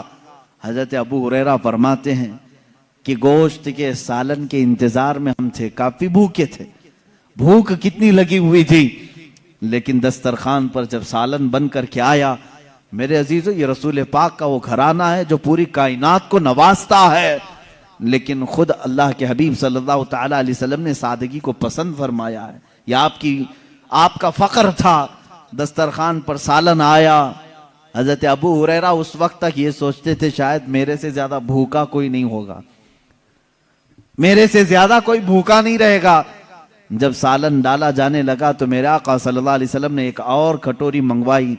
हजरत अबू हुरैरा फरमाते हैं कि गोश्त के सालन के इंतजार में हम थे, काफी भूखे थे, भूख कितनी लगी हुई थी, लेकिन दस्तरखान पर जब सालन बन करके आया, मेरे अजीजों ये रसूल पाक का वो घराना है जो पूरी कायनात को नवाजता है, लेकिन खुद अल्लाह के हबीब सल्लल्लाहु ताला अलैहि वसल्लम ने सादगी को पसंद फरमाया है। यह आपका फक्र था। दस्तरखान पर सालन आया। हजरत अबू हुरैरा उस वक्त तक ये सोचते थे शायद मेरे से ज्यादा भूखा कोई नहीं होगा, मेरे से ज्यादा कोई भूखा नहीं रहेगा। जब सालन डाला जाने लगा तो मेरे आका सल्लल्लाहु अलैहि वसल्लम ने एक और कटोरी मंगवाई,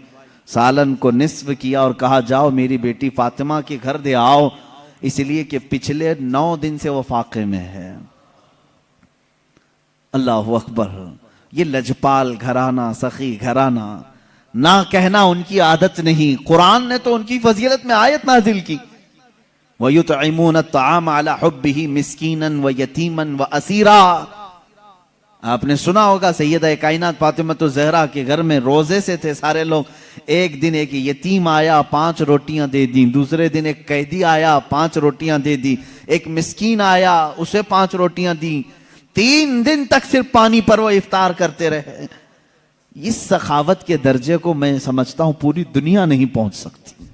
सालन को निस्फ किया और कहा जाओ मेरी बेटी फातिमा के घर दे आओ, इसलिए कि पिछले 9 दिन से वो फाके में है। अल्लाह अकबर। ये लजपाल घराना, सखी घराना, ना कहना उनकी आदत नहीं। कुरान ने तो उनकी फजीलत में आयत नाजिल की, वयुतइमून अत्ताम अला हुब्बिही मिस्कीनन व यतीमन व असीरा। आपने सुना होगा सैयदा कायनात फातिमा ज़हरा के घर में रोजे से थे सारे लोग। एक दिन एक यतीम आया, 5 रोटियां दे दी। दूसरे दिन एक कैदी आया, 5 रोटियां दे दी। एक मिस्कीन आया, उसे 5 रोटियां दी। 3 दिन तक सिर्फ पानी पर वो इफ्तार करते रहे। इस सखावत के दर्जे को मैं समझता हूं पूरी दुनिया नहीं पहुंच सकती,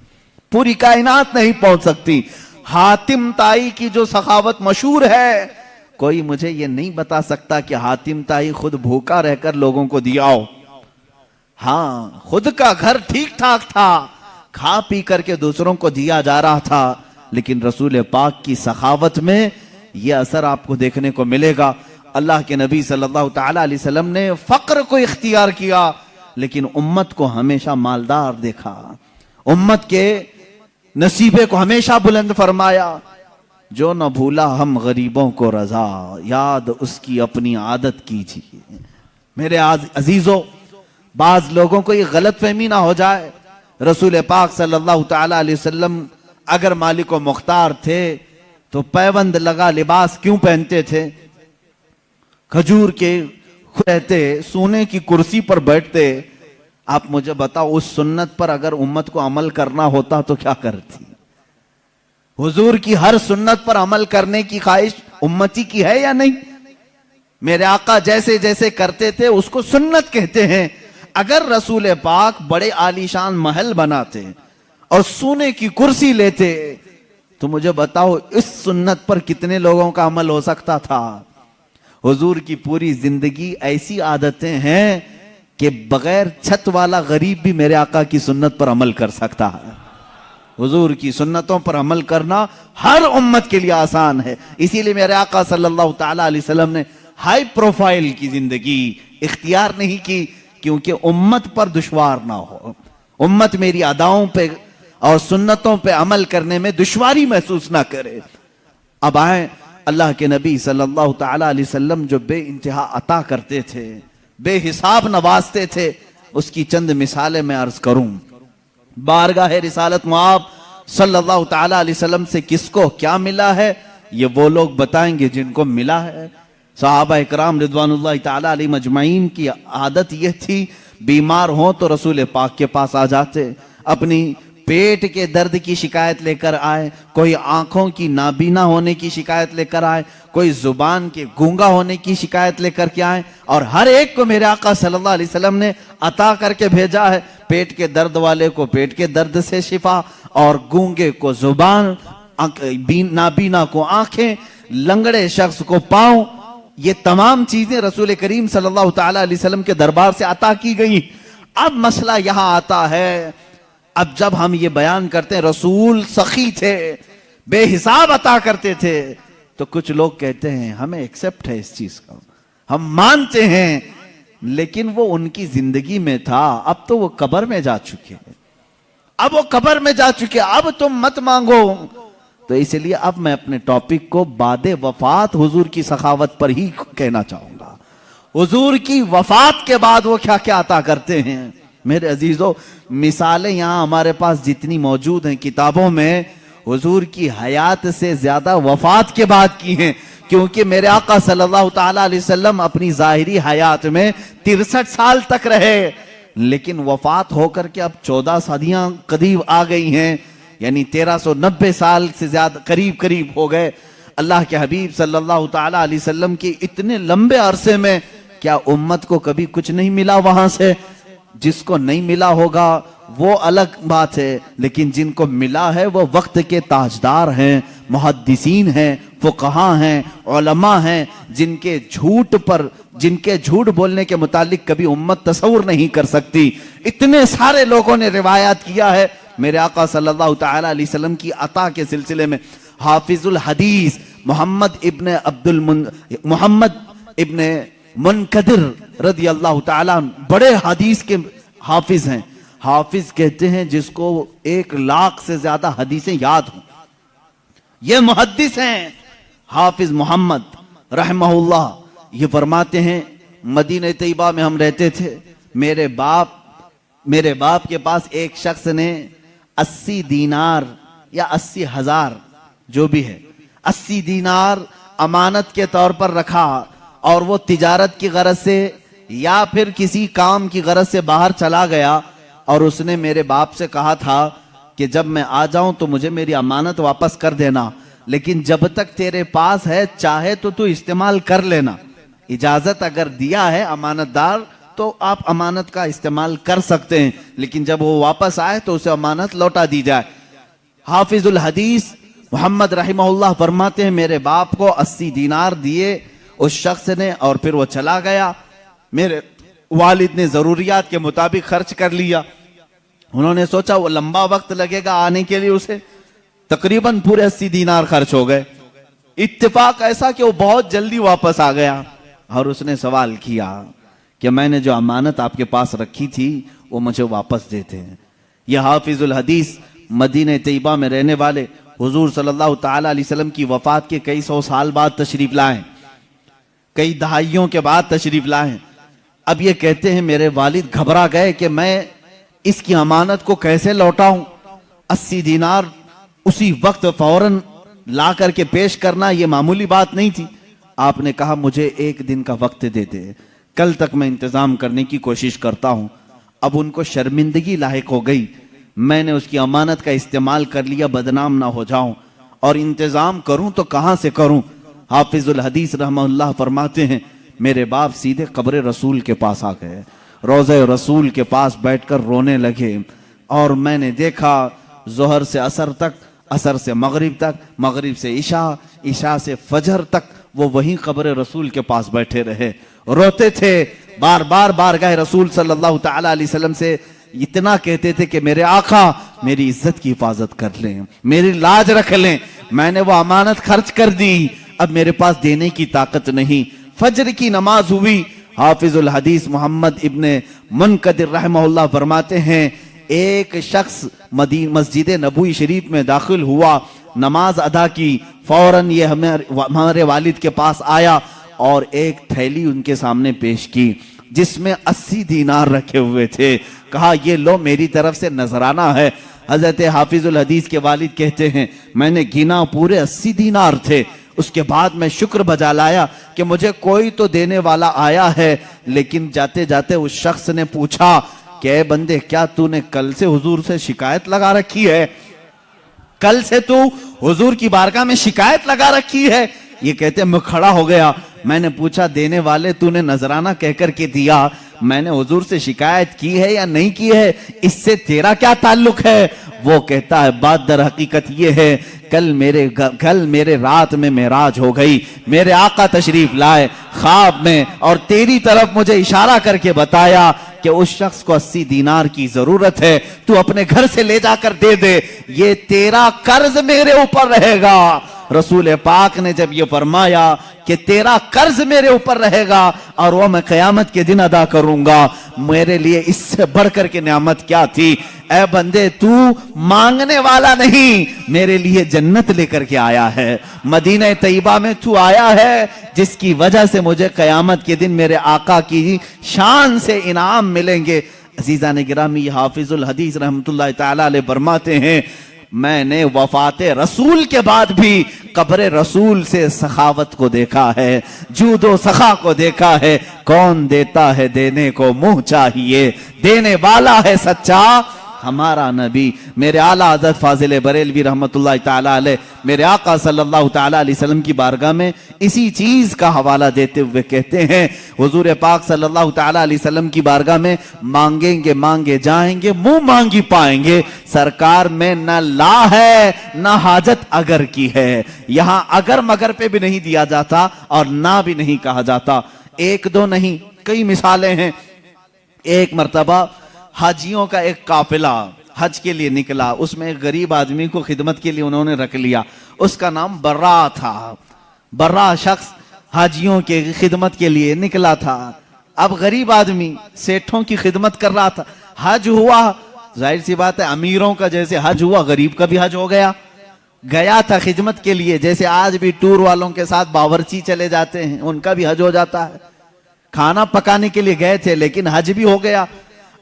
पूरी कायनात नहीं पहुंच सकती। हातिम ताई की जो सखावत मशहूर है, कोई मुझे ये नहीं बता सकता कि हातिम ताई खुद भूखा रहकर लोगों को दिया हो। हाँ, खुद का घर ठीक ठाक था, खा पी करके दूसरों को दिया जा रहा था, लेकिन रसूल पाक की सखावत में यह असर आपको देखने को मिलेगा। अल्लाह के नबी सल्लल्लाहु ताला अलैहि वसल्लम ने फक्र को इख्तियार किया, लेकिन उम्मत को हमेशा मालदार देखा, उम्मत के नसीबे को हमेशा बुलंद फरमाया। जो न भूला हम गरीबों को रजा, याद उसकी अपनी आदत कीजिए। मेरे अजीजों, बाज लोगों को ये गलत फहमी ना हो जाए, रसूल पाक सल्लल्लाहु ताला अलैहि वसल्लम अगर मालिक व मुख्तार थे तो पैबंद लगा लिबास क्यों पहनते थे? खजूर के रहते, सोने की कुर्सी पर बैठते। आप मुझे बताओ, उस सुन्नत पर अगर उम्मत को अमल करना होता तो क्या करती? हुजूर की हर सुन्नत पर अमल करने की ख्वाहिश उम्मती की है या नहीं? मेरे आका जैसे जैसे करते थे उसको सुन्नत कहते हैं। अगर रसूल पाक बड़े आलीशान महल बनाते और सोने की कुर्सी लेते तो मुझे बताओ इस सुन्नत पर कितने लोगों का अमल हो सकता था? हुजूर की पूरी जिंदगी ऐसी आदतें हैं कि बगैर छत वाला गरीब भी मेरे आका की सुन्नत पर अमल कर सकता है। हुजूर की सुन्नतों पर अमल करना हर उम्मत के लिए आसान है। इसीलिए मेरे आका सल्लल्लाहु ताला अलैहि वसल्लम ने हाई प्रोफाइल की जिंदगी इख्तियार नहीं की, क्योंकि उम्मत पर दुश्वार ना हो, उम्मत मेरी अदाओं पे और सुन्नतों पे अमल करने में दुश्वारी महसूस ना करे। अब आए अल्लाह के नबी सल्लल्लाहु ताला अलैहि वसल्लम जो बे इंतहा अता करते थे, बेहिसाब नवाजते थे, उसकी चंद मिसालें मैं अर्ज करूं। बारगाह रिसालत मुआब सल्लल्लाहु ताला अलैहि वसल्लम से किसको क्या मिला है, ये वो लोग बताएंगे जिनको मिला है। सहाबा इकराम रिदवानुल्लाह ताला अलैहिम अजमाइन की आदत यह थी, बीमार हो तो रसूल पाक के पास आ जाते, अपनी पेट के दर्द की शिकायत लेकर आए, कोई आंखों की नाबीना होने की शिकायत लेकर आए, कोई जुबान के गूंगा होने की शिकायत लेकर के आए, और हर एक को मेरे आका सल्लल्लाहु अलैहि वसल्लम ने अता करके भेजा है। पेट के दर्द वाले को पेट के दर्द से शिफा, और गूंगे को जुबान, नाबीना को आंखें, लंगड़े शख्स को पांव, ये तमाम चीजें रसूल करीम सल्लल्लाहु ताला अलैहि वसल्लम के दरबार से अता की गई। अब मसला यहां आता है, अब जब हम ये बयान करते हैं रसूल सखी थे, बेहिसाब अता करते थे, तो कुछ लोग कहते हैं हमें एक्सेप्ट है इस चीज का, हम मानते हैं, लेकिन वो उनकी जिंदगी में था, अब तो वो कब्र में जा चुके हैं, अब वो कब्र में जा चुके, अब तुम मत मांगो। तो इसलिए अब मैं अपने टॉपिक को बादे वफात हुजूर की सखावत पर ही कहना चाहूंगा। हुजूर की वफात के बाद वो क्या क्या अता करते हैं। मेरे अजीजों, मिसालें यहां हमारे पास जितनी मौजूद हैं किताबों में, हुजूर की हयात से ज्यादा वफात के बाद की हैं, क्योंकि मेरे आका सल्लल्लाहु ताला अलैहि वसल्लम अपनी जाहिरी हयात में 63 साल तक रहे, लेकिन वफात होकर के अब 14 सदियां करीब आ गई हैं, यानी 1390 साल से ज्यादा करीब करीब हो गए। अल्लाह के हबीब सल्लल्लाहु ताला अलैहि वसल्लम के इतने लंबे अरसे में क्या उम्मत को कभी कुछ नहीं मिला वहां से? जिसको नहीं मिला होगा वो अलग बात है, लेकिन जिनको मिला है वो वक्त के ताजदार हैं, मुहद्दिसीन हैं, फुकहा हैं, उलमा हैं, जिनके झूठ बोलने के मुतालिक कभी उम्मत तसव्वुर नहीं कर सकती। इतने सारे लोगों ने रिवायत किया है मेरे आका सल्लल्लाहु ताला अलैहि वसल्लम की अता के सिलसिले में। हाफिजुल हदीस मोहम्मद इब्ने मुनकदिर रदी अल्लाह ताला बड़े हदीस के हाफिज हैं। हाफिज कहते हैं जिसको 1 लाख से ज्यादा हदीसें याद हो, ये मुहद्दिस हैं हाफिज मोहम्मद रहमहुल्लाह। ये फरमाते हैं मदीना तैयबा में हम रहते थे, मेरे बाप के पास एक शख्स ने 80 दीनार या 80,000 जो भी है 80 दीनार अमानत के तौर पर रखा, और वो तिजारत की गरज से या फिर किसी काम की गरज से बाहर चला गया, और उसने मेरे बाप से कहा था कि जब मैं आ जाऊं तो मुझे मेरी अमानत वापस कर देना, लेकिन जब तक तेरे पास है चाहे तो तू इस्तेमाल कर लेना, इजाजत अगर दिया है अमानतदार तो आप अमानत का इस्तेमाल कर सकते हैं, लेकिन जब वो वापस आए तो उसे अमानत लौटा दी जाए। हाफिजुल हदीस मोहम्मद रहमहुल्लाह फरमाते हैं मेरे बाप को 80 दीनार दिए उस शख्स ने, और फिर वो चला गया। मेरे वालिद ने जरूरियात के मुताबिक खर्च कर लिया। उन्होंने सोचा वो लंबा वक्त लगेगा आने के लिए, उसे तकरीबन पूरे 80 दीनार खर्च हो गए। इत्तेफाक ऐसा कि वो बहुत जल्दी वापस आ गया, और उसने सवाल किया कि मैंने जो अमानत आपके पास रखी थी वो मुझे वापस देते हैं। यह हाफिजुल हदीस मदीना तैयबा में रहने वाले हुजूर सल्लल्लाहु ताला अलैहि वसल्लम की वफात के कई 100 साल बाद तशरीफ लाए, कई दहाइयों के बाद तशरीफ लाए। अब ये कहते हैं मेरे वालिद घबरा गए कि मैं इसकी अमानत को कैसे लौटाऊं। 80 दीनार उसी वक्त फौरन ला करके पेश करना ये मामूली बात नहीं थी। आपने कहा मुझे 1 दिन का वक्त दे दे, कल तक मैं इंतजाम करने की कोशिश करता हूं। अब उनको शर्मिंदगी लायक हो गई, मैंने उसकी अमानत का इस्तेमाल कर लिया, बदनाम ना हो जाऊं, और इंतजाम करूं तो कहां से करूं। हाफिजुल हदीस रहमहुल्लाह फरमाते हैं मेरे बाप सीधे कब्र रसूल के पास आ गए, रोज़े रसूल के पास बैठकर रोने लगे, और मैंने देखा जोहर से असर तक, असर से मगरिब तक, मगरिब से इशा, इशा से फजर तक वो वहीं कब्र रसूल के पास बैठे रहे, रोते थे। बार बार गए रसूल सल्लल्लाहु ताला अलैहि वसल्लम से इतना कहते थे कि मेरे आका मेरी इज्जत की हिफाजत कर लें, मेरी लाज रख लें, मैंने वो अमानत खर्च कर दी, अब मेरे पास देने की ताकत नहीं। फजर की नमाज हुई, हाफिजुल हदीस मोहम्मद इब्ने मुनकदिर रहमहुल्लाह फरमाते हैं एक शख्स मस्जिद नबवी शरीफ में दाखिल हुआ, नमाज अदा की, फौरन ये हमारे वालिद के पास आया और एक थैली उनके सामने पेश की जिसमें 80 दीनार रखे हुए थे। कहा ये लो मेरी तरफ से नजराना है। हजरत हाफिजुल हदीस के वालिद कहते हैं मैंने गिना, पूरे 80 दीनार थे। उसके बाद मैं शुक्र बजा लाया कि मुझे कोई तो देने वाला आया है, लेकिन जाते जाते उस शख्स ने पूछा कि बंदे क्या तूने कल से हुजूर से शिकायत लगा रखी है? कल से तू हुजूर की बारगाह में शिकायत लगा रखी है? ये कहते मैं खड़ा हो गया, मैंने पूछा देने वाले तूने नजराना कहकर के दिया, मैंने हुजूर से शिकायत की है या नहीं की है, इससे तेरा क्या ताल्लुक है? वो कहता है बात दर हकीकत ये है कल मेरे रात में मेराज हो गई, मेरे आका तशरीफ लाए ख्वाब में और तेरी तरफ मुझे इशारा करके बताया कि उस शख्स को 80 दीनार की जरूरत है, तू अपने घर से ले जाकर दे दे, ये तेरा कर्ज मेरे ऊपर रहेगा। रसूल पाक ने जब ये फरमाया कि तेरा कर्ज मेरे ऊपर रहेगा और वो मैं क़यामत के दिन अदा करूंगा, मेरे लिए इससे बढ़कर के नेमत क्या थी। ऐ बंदे, तू मांगने वाला नहीं, मेरे लिए जन्नत लेकर के आया है। मदीना तैयबा में तू आया है जिसकी वजह से मुझे क़यामत के दिन मेरे आका की शान से इनाम मिलेंगे। अजीज़ान गिरामी, हाफिजुल हदीस रहमतुल्लाह तआला अलैह फरमाते हैं, मैंने वफाते रसूल के बाद भी कब्र रसूल से सखावत को देखा है, जूदो सखा को देखा है। कौन देता है देने को मुंह चाहिए, देने वाला है सच्चा हमारा नबी। मेरे आला हज़रत फाजिल बरेलवी रहमतुल्लाह ताला अलैह मेरे आका सल्लल्लाहु ताला अलैहि वसल्लम की बारगाह में इसी चीज का हवाला देते हुए कहते हैं, हुजूर पाक सल्लल्लाहु ताला अलैहि वसल्लम की बारगाह में मांगेंगे मांगे जाएंगे, मुंह मांगी पाएंगे। सरकार में न ला है न हाजत अगर की है। यहां अगर मगर पे भी नहीं दिया जाता और ना भी नहीं कहा जाता। एक दो नहीं, कई मिसालें हैं। एक मर्तबा हाजियों का एक काफिला हज के लिए निकला, उसमें एक गरीब आदमी को खिदमत के लिए उन्होंने रख लिया। उसका नाम बर्रा था। बर्रा शख्स हाजियों के खिदमत के लिए निकला था। अब गरीब आदमी सेठों की खिदमत कर रहा था। हज हुआ, जाहिर सी बात है अमीरों का जैसे हज हुआ, गरीब का भी हज हो गया। गया था खिदमत के लिए, जैसे आज भी टूर वालों के साथ बावर्ची चले जाते हैं, उनका भी हज हो जाता है। खाना पकाने के लिए गए थे लेकिन हज भी हो गया।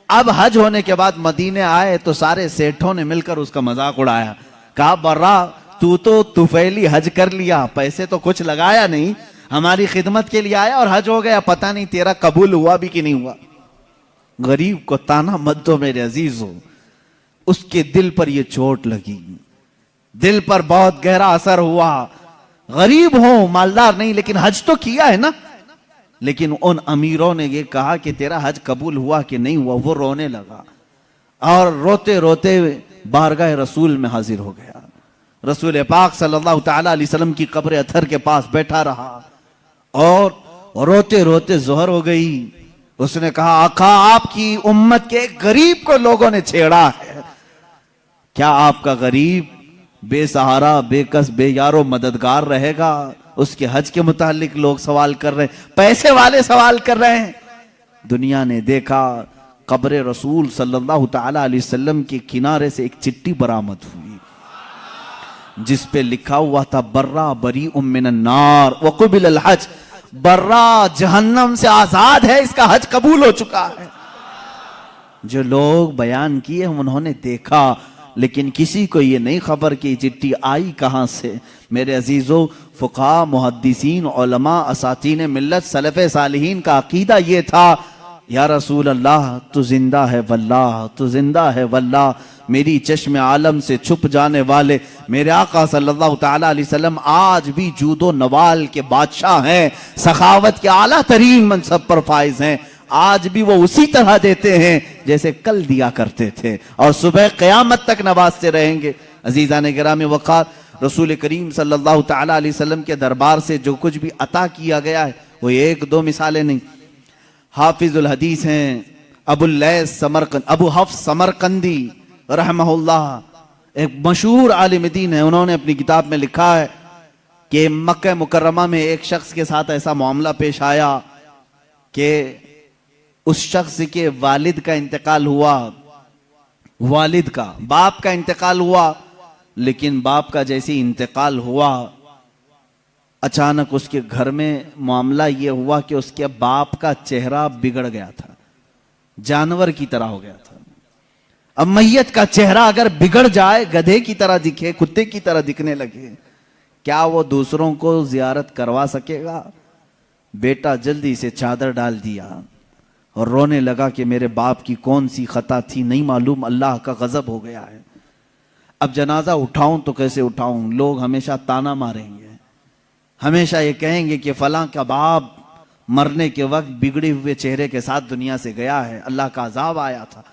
अब हज होने के बाद मदीने आए तो सारे सेठों ने मिलकर उसका मजाक उड़ाया। कहा, बर्रा तू तो तुफैली हज कर लिया, पैसे तो कुछ लगाया नहीं, हमारी खिदमत के लिए आया और हज हो गया, पता नहीं तेरा कबूल हुआ भी कि नहीं हुआ। गरीब को ताना मत दो मेरे अजीजों, उसके दिल पर यह चोट लगी, दिल पर बहुत गहरा असर हुआ। गरीब हो, मालदार नहीं, लेकिन हज तो किया है ना। लेकिन उन अमीरों ने ये कहा कि तेरा हज कबूल हुआ कि नहीं हुआ। वो रोने लगा और रोते रोते बारगाह रसूल में हाजिर हो गया। रसूल पाक सल्लल्लाहु ताला अलैहि वसल्लम की कब्र अथर के पास बैठा रहा और रोते रोते ज़ोहर हो गई। उसने कहा, आका आपकी उम्मत के गरीब को लोगों ने छेड़ा है। क्या आपका गरीब बेसहारा बेकस बेयारो मददगार रहेगा? उसके हज के मुतालिक लोग सवाल कर रहे हैं, पैसे वाले सवाल कर रहे हैं। दुनिया ने देखा, कब्र रसूल सल्लल्लाहु ताला अलैहि वसल्लम के किनारे से एक चिट्ठी बरामद हुई जिस पे लिखा हुआ था, बर्रा बरी मिनन नार व क़ुबिल अल हज। बर्रा जहन्नम से आजाद है, इसका हज कबूल हो चुका है। जो लोग बयान किए उन्होंने देखा, लेकिन किसी को ये नहीं खबर कि चिट्ठी आई कहां से। मेरे अजीजों, फुक़हा, मुहद्दिसीन, उलमा, असातीन मिल्लत, सलफ़े सालिहीन का अकीदा ये था, या रसूल अल्लाह तू जिंदा है वल्लाह, तू जिंदा है वल्लाह। मेरी चश्मे आलम से छुप जाने वाले मेरे आका सल्लल्लाहु ताला अलैहि वसल्लम आज भी जूदो नवाल के बादशाह हैं, सखावत के आला तरीन मनसब पर फाइज हैं। आज भी वो उसी तरह देते हैं जैसे कल दिया करते थे और सुबह क़यामत तक नवाजते रहेंगे। अजीज़ान गिरामी वक़ार, रसूल करीम सल्लल्लाहु ताला अलैहि वसल्लम के दरबार से जो कुछ भी अता किया गया है वो एक दो मिसालें नहीं। हाफिजुल हदीस हैं अबू हफ्स समरकंदी रहमहुल्लाह, एक मशहूर आलिम दीन है। उन्होंने अपनी किताब में लिखा है कि मक्का मुकर्रमा में एक शख्स के साथ ऐसा मामला पेश आया कि उस शख्स के वालिद का इंतकाल हुआ, वालिद का, बाप का इंतकाल हुआ। लेकिन बाप का जैसे इंतकाल हुआ, अचानक उसके घर में मामला यह हुआ कि उसके बाप का चेहरा बिगड़ गया था, जानवर की तरह हो गया था। अब मैयत का चेहरा अगर बिगड़ जाए, गधे की तरह दिखे, कुत्ते की तरह दिखने लगे, क्या वो दूसरों को जियारत करवा सकेगा? बेटा जल्दी से चादर डाल दिया और रोने लगा कि मेरे बाप की कौन सी खता थी नहीं मालूम, अल्लाह का गजब हो गया है। अब जनाजा उठाऊं तो कैसे उठाऊं? लोग हमेशा ताना मारेंगे, हमेशा ये कहेंगे कि फलां का बाप मरने के वक्त बिगड़े हुए चेहरे के साथ दुनिया से गया है, अल्लाह का अजाब आया था।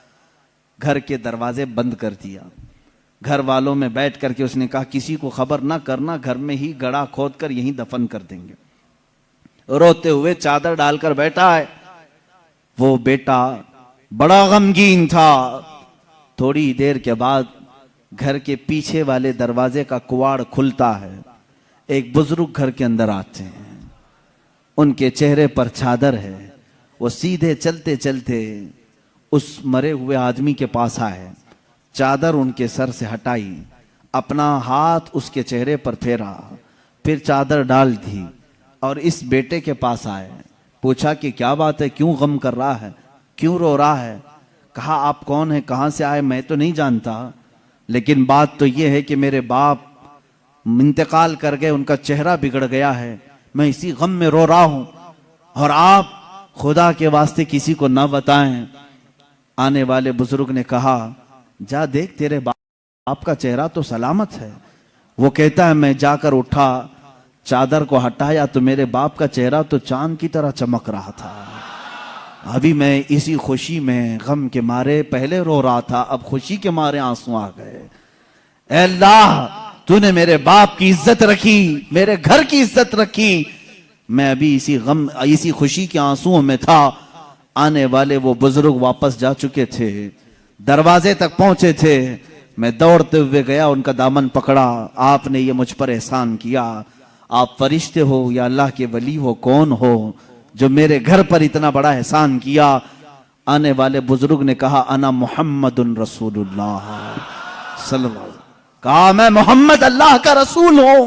घर के दरवाजे बंद कर दिया। घर वालों में बैठ करके उसने कहा, किसी को खबर ना करना, घर में ही गड़ा खोद कर यहीं दफन कर देंगे। रोते हुए चादर डालकर बैठा है। वो बेटा बड़ा गमगीन था। थोड़ी देर के बाद घर के पीछे वाले दरवाजे का कुआड़ खुलता है। एक बुजुर्ग घर के अंदर आते हैं, उनके चेहरे पर चादर है। वो सीधे चलते चलते उस मरे हुए आदमी के पास आए, चादर उनके सर से हटाई, अपना हाथ उसके चेहरे पर फेरा, फिर चादर डाल दी और इस बेटे के पास आए। पूछा कि क्या बात है, क्यों गम कर रहा है, क्यों रो रहा है? कहा आप कौन है, कहां से आए? मैं तो नहीं जानता, लेकिन बात तो ये है कि मेरे बाप इंतकाल कर गए, उनका चेहरा बिगड़ गया है, मैं इसी गम में रो रहा हूं, और आप खुदा के वास्ते किसी को ना बताएं। आने वाले बुजुर्ग ने कहा जा देख, तेरे बाप का चेहरा तो सलामत है। वो कहता है मैं जाकर उठा, चादर को हटाया तो मेरे बाप का चेहरा तो चांद की तरह चमक रहा था। अभी मैं इसी खुशी में गम के मारे पहले रो रहा था, अब खुशी के मारे आंसू आ गए। ऐ अल्लाह, तूने मेरे बाप की इज्जत रखी, मेरे घर की इज्जत रखी, मैं अभी इसी गम इसी खुशी के आंसुओं में था। आने वाले वो बुजुर्ग वापस जा चुके थे, दरवाजे तक पहुंचे थे। मैं दौड़ते हुए गया, उनका दामन पकड़ा, आपने ये मुझ पर एहसान किया, आप फरिश्ते हो या अल्लाह के वली हो, कौन हो जो मेरे घर पर इतना बड़ा एहसान किया? आने वाले बुजुर्ग ने कहा अना मुहम्मदुन रसूलुल्लाह सल्लल्लाहु अलैहि वसल्लम। कहा मैं मोहम्मद अल्लाह का रसूल हूं।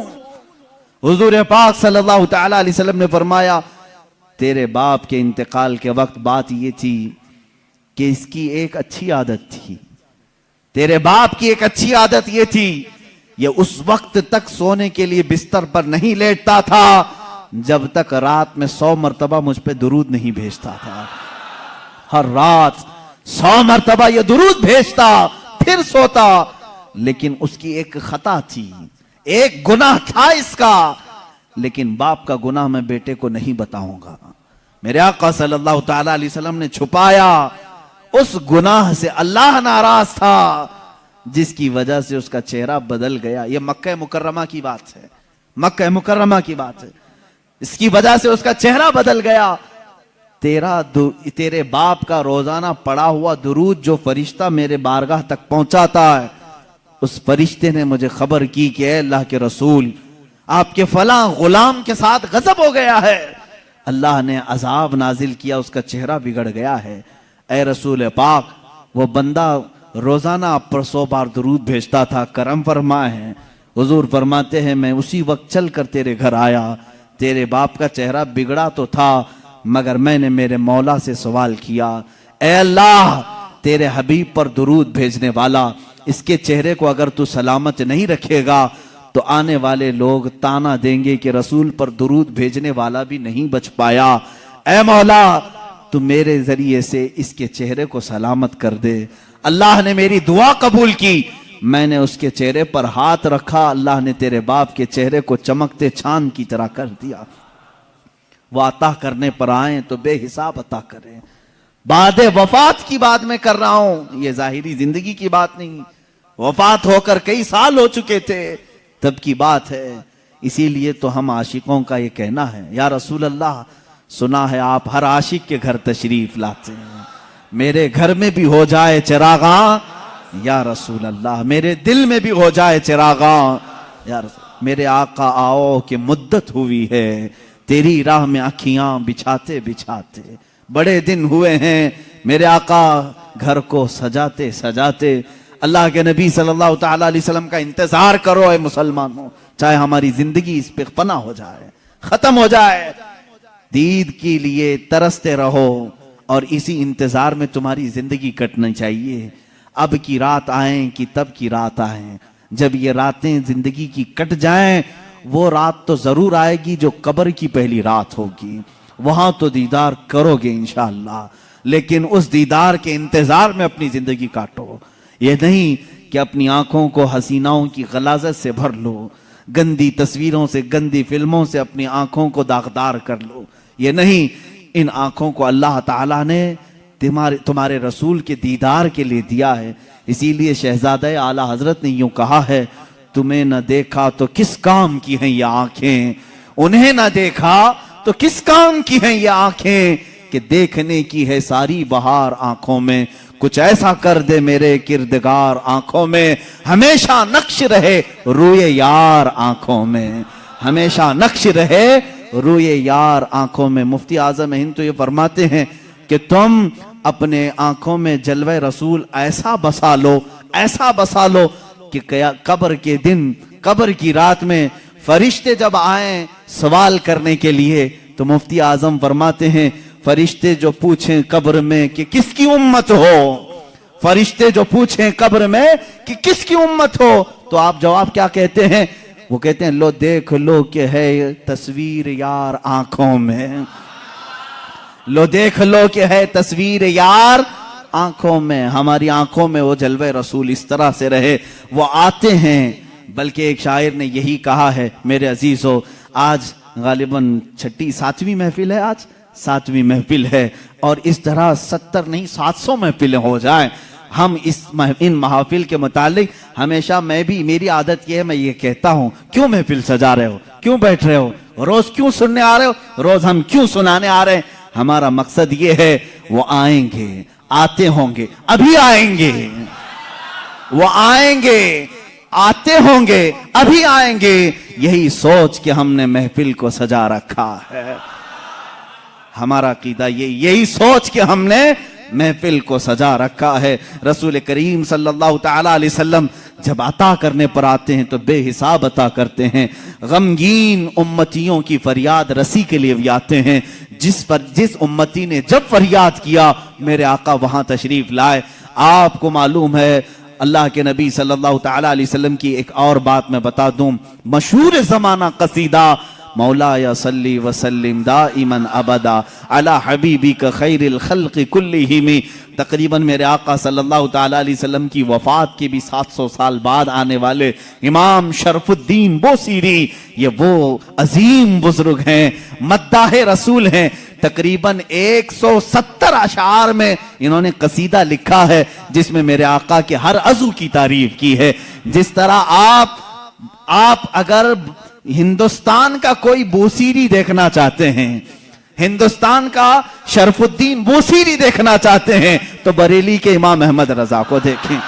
हुजूर पाक सल्लल्लाहु तआला अलैहि वसल्लम ने फरमाया तेरे बाप के इंतकाल के वक्त बात ये थी कि इसकी एक अच्छी आदत थी, तेरे बाप की एक अच्छी आदत ये थी, ये उस वक्त तक सोने के लिए बिस्तर पर नहीं लेटता था जब तक रात में 100 मरतबा मुझ पे दुरूद नहीं भेजता था। हर रात 100 मरतबा ये दुरूद भेजता, फिर सोता। लेकिन उसकी एक खता थी, एक गुनाह था इसका, लेकिन बाप का गुनाह मैं बेटे को नहीं बताऊंगा। मेरे आका सल्लल्लाहु तआला अलैहि वसल्लम ने छुपाया। उस गुनाह से अल्लाह नाराज था, जिसकी वजह से उसका चेहरा बदल गया। ये मक्का मुकर्रमा की बात है, मक्का मुकर्रमा की बात है। इसकी वजह से उसका चेहरा बदल गया। तेरे बाप का रोजाना पड़ा हुआ दुरूद जो फरिश्ता मेरे बारगाह तक पहुंचाता है, उस फरिश्ते ने मुझे खबर की कि अल्लाह के रसूल, आपके फला गुलाम के साथ गजब हो गया है, अल्लाह ने अजाब नाजिल किया, उसका चेहरा बिगड़ गया है। ए रसूल पाक, वो बंदा रोजाना आप पर 100 बार दुरूद भेजता था, करम फरमा है। हुजूर फरमाते हैं मैं उसी वक्त चल कर तेरे घर आया, तेरे बाप का चेहरा बिगड़ा तो था, मगर मैंने मेरे मौला से सवाल किया, ए अल्लाह, तेरे हबीब पर दुरूद भेजने वाला, इसके चेहरे को अगर तू सलामत नहीं रखेगा तो आने वाले लोग ताना देंगे कि रसूल पर दुरूद भेजने वाला भी नहीं बच पाया। ए मौला, तू मेरे जरिए से इसके चेहरे को सलामत कर दे। अल्लाह ने मेरी दुआ कबूल की, मैंने उसके चेहरे पर हाथ रखा, अल्लाह ने तेरे बाप के चेहरे को चमकते चांद की तरह कर दिया। वो अता करने पर आए तो बेहिसाब अता करें। बाद वफात की बात मैं कर रहा हूं, ये जाहिरी जिंदगी की बात नहीं। वफात होकर कई साल हो चुके थे, तब की बात है। इसीलिए तो हम आशिकों का ये कहना है, या रसूल अल्लाह, सुना है आप हर आशिक के घर तशरीफ लाते हैं, मेरे घर में भी हो जाए चिरागा, या रसूल अल्लाह, मेरे दिल में भी हो जाए चिरागा, या रसूल। मेरे आका आओ कि मुद्दत हुई है, तेरी राह में अखियां बिछाते बिछाते बड़े दिन हुए हैं, मेरे आका घर को सजाते सजाते। अल्लाह के नबी सल्लल्लाहु तआला अलैहि वसल्लम का इंतजार करो ऐ मुसलमानों, चाहे हमारी जिंदगी इस पे फना हो जाए, खत्म हो जाए, दीद के लिए तरसते रहो और इसी इंतजार में तुम्हारी जिंदगी कटनी चाहिए। अब की रात आए कि तब की रात आए, जब ये रातें जिंदगी की कट जाएं, वो रात तो जरूर आएगी जो कब्र की पहली रात होगी, वहां तो दीदार करोगे इंशाअल्लाह। लेकिन उस दीदार के इंतजार में अपनी जिंदगी काटो, ये नहीं कि अपनी आंखों को हसीनाओं की गलाजत से भर लो, गंदी तस्वीरों से, गंदी फिल्मों से अपनी आंखों को दागदार कर लो। ये नहीं, इन आंखों को अल्लाह ताला ने तुम्हारे रसूल के दीदार के लिए दिया है। इसीलिए शहजादे आला हजरत ने यूं कहा है, तुम्हें न देखा तो किस काम की हैं ये आंखें, उन्हें न देखा तो किस काम की हैं ये आंखें, कि देखने की है सारी बहार आंखों में, कुछ ऐसा कर दे मेरे किरदगार आंखों में, हमेशा नक्श रहे रूए यार आंखों में, हमेशा नक्श रहे रूए यार आंखों में। मुफ्ती आजम हिंद तो ये फरमाते हैं कि तुम अपने आंखों में जलवे रसूल ऐसा बसा लो, ऐसा बसा लो कि कब्र के दिन, कब्र की रात में फरिश्ते जब आए सवाल करने के लिए, तो मुफ्ती आजम फरमाते हैं फरिश्ते जो पूछें कब्र में कि किसकी उम्मत हो, फरिश्ते जो पूछें कब्र में कि किसकी उम्मत हो, तो आप जवाब क्या कहते हैं? वो कहते हैं लो देख लो कि है तस्वीर यार आंखों में, लो देख लो कि है तस्वीर यार आंखों में। हमारी आंखों में वो जलवे रसूल इस तरह से रहे, वो आते हैं। बल्कि एक शायर ने यही कहा है मेरे अजीजों, आज गालिबन 7वीं महफिल है, आज 7वीं महफिल है, और इस तरह 70 नहीं 700 महफिलें हो जाए। हम इन महफिल के मुतालिक हमेशा, मैं भी, मेरी आदत ये है, मैं ये कहता हूं क्यों महफिल सजा रहे हो, क्यों बैठ रहे हो, रोज क्यों सुनने आ रहे हो, रोज हम क्यों सुनाने आ रहे हैं? हमारा मकसद ये है वो आएंगे, आते होंगे, अभी आएंगे, वो आएंगे, आते होंगे, अभी आएंगे। यही सोच के हमने महफिल को सजा रखा है। हमारा अकीदा यही सोच के हमने महफिल को सजा रखा है। रसूल करीम सल्लल्लाहु तआला अलैहि वसल्लम जब अता करने पर आते हैं तो बेहिसाब अता करते हैं। गमगीन उम्मतियों की फरियाद रसी के लिए भी आते हैं। जिस उम्मती ने जब फरियाद किया मेरे आका वहां तशरीफ लाए। आपको मालूम है अल्लाह के नबी सल्लल्लाहु तआला अलैहि वसल्लम की एक और बात मैं बता दूं, मशहूर जमाना कसीदा मौला या सल्ली वसल्लिम दाइमन अबदा अला हबीबी का खैरिल खल्क़ि कुल्लिहिम। तकरीबन मेरे आका सल्लल्लाहु तआला अलैहि वसल्लम की वफात के भी 700 साल बाद आने वाले इमाम शरफुद्दीन बोसीरी, ये वो अजीम बुजुर्ग हैं, मद्दाहे रसूल हैं। तकरीबन 170 अशार में इन्होंने कसीदा लिखा है जिसमें मेरे आका के हर अज़ू की तारीफ की है। जिस तरह आप अगर हिंदुस्तान का कोई बोसीरी देखना चाहते हैं, हिंदुस्तान का शरफुद्दीन बोसीरी देखना चाहते हैं, तो बरेली के इमाम अहमद रजा को देखें,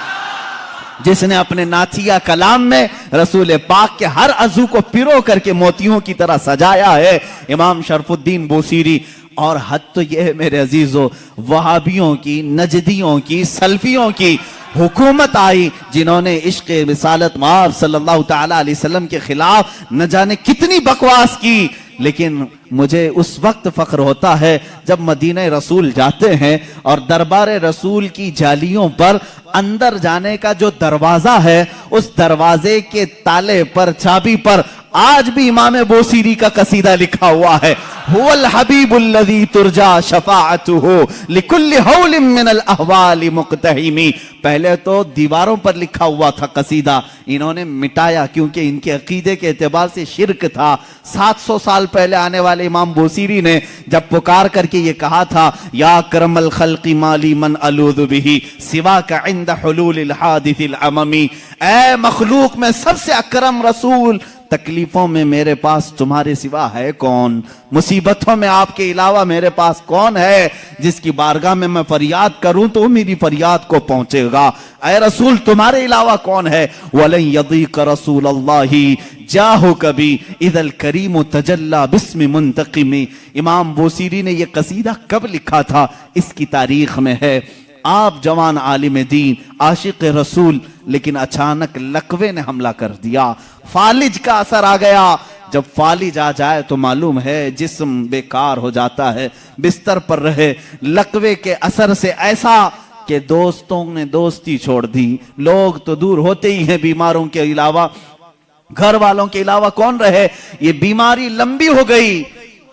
जिसने अपने नाथिया कलाम में रसूल पाक के हर अज़ू को पिरो करके मोतियों की तरह सजाया है, इमाम शरफुद्दीन बोसीरी। और हद तो यह है मेरे अजीजों, वहाबियों की, नजदियों की, सल्फियों की हुकूमत आई जिन्होंने इश्क़ रिसालत माब सल्लल्लाहु तआला अलैहि वसल्लम के खिलाफ न जाने कितनी बकवास की। लेकिन मुझे उस वक्त फख्र होता है जब मदीने रसूल जाते हैं और दरबार रसूल की जालियों पर अंदर जाने का जो दरवाजा है, उस दरवाजे के ताले पर, चाबी पर आज भी इमाम बोसीरी का कसीदा लिखा हुआ है, हुवल हबीबुल्लज़ी तुरजा शफाअतुहु लिकुल्लि हौलिम मिनल अहवालि मुक्तहिमी। पहले तो दीवारों पर लिखा हुआ था कसीदा, इन्होंने मिटाया क्योंकि इनके अकीदे के एतबार से शिर्क था। 700 साल पहले आने वाले इमाम बोसीरी ने जब पुकार करके ये कहा था, या करमल खल्क़ि माली मन अलूज़ु बिही सिवा का इंद हुलूलिल हादिसिल अममी, ऐ मखलूक में सबसे अकरम रसूल, तकलीफों में मेरे पास तुम्हारे सिवा है कौन, मुसीबतों में आपके अलावा मेरे पास कौन है जिसकी बारगाह में मैं फरियाद करूं तो मेरी फरियाद को पहुंचेगा। ऐ रसूल तुम्हारे अलावा कौन है। वलन यदीक रसूल अल्लाही जाहो कभी इदल करीम तजल्ला बिस्मि मुंतकिमी। इमाम बोसीरी ने यह कसीदा कब लिखा था, इसकी तारीख में है। आप जवान आलिम दीन, आशिक रसूल, लेकिन अचानक लकवे ने हमला कर दिया, फालिज का असर आ गया। जब फालिज आ जाए तो मालूम है जिस्म बेकार हो जाता है, बिस्तर पर रहे। लकवे के असर से ऐसा कि दोस्तों ने दोस्ती छोड़ दी, लोग तो दूर होते ही हैं, बीमारों के अलावा, घर वालों के अलावा कौन रहे। ये बीमारी लंबी हो गई,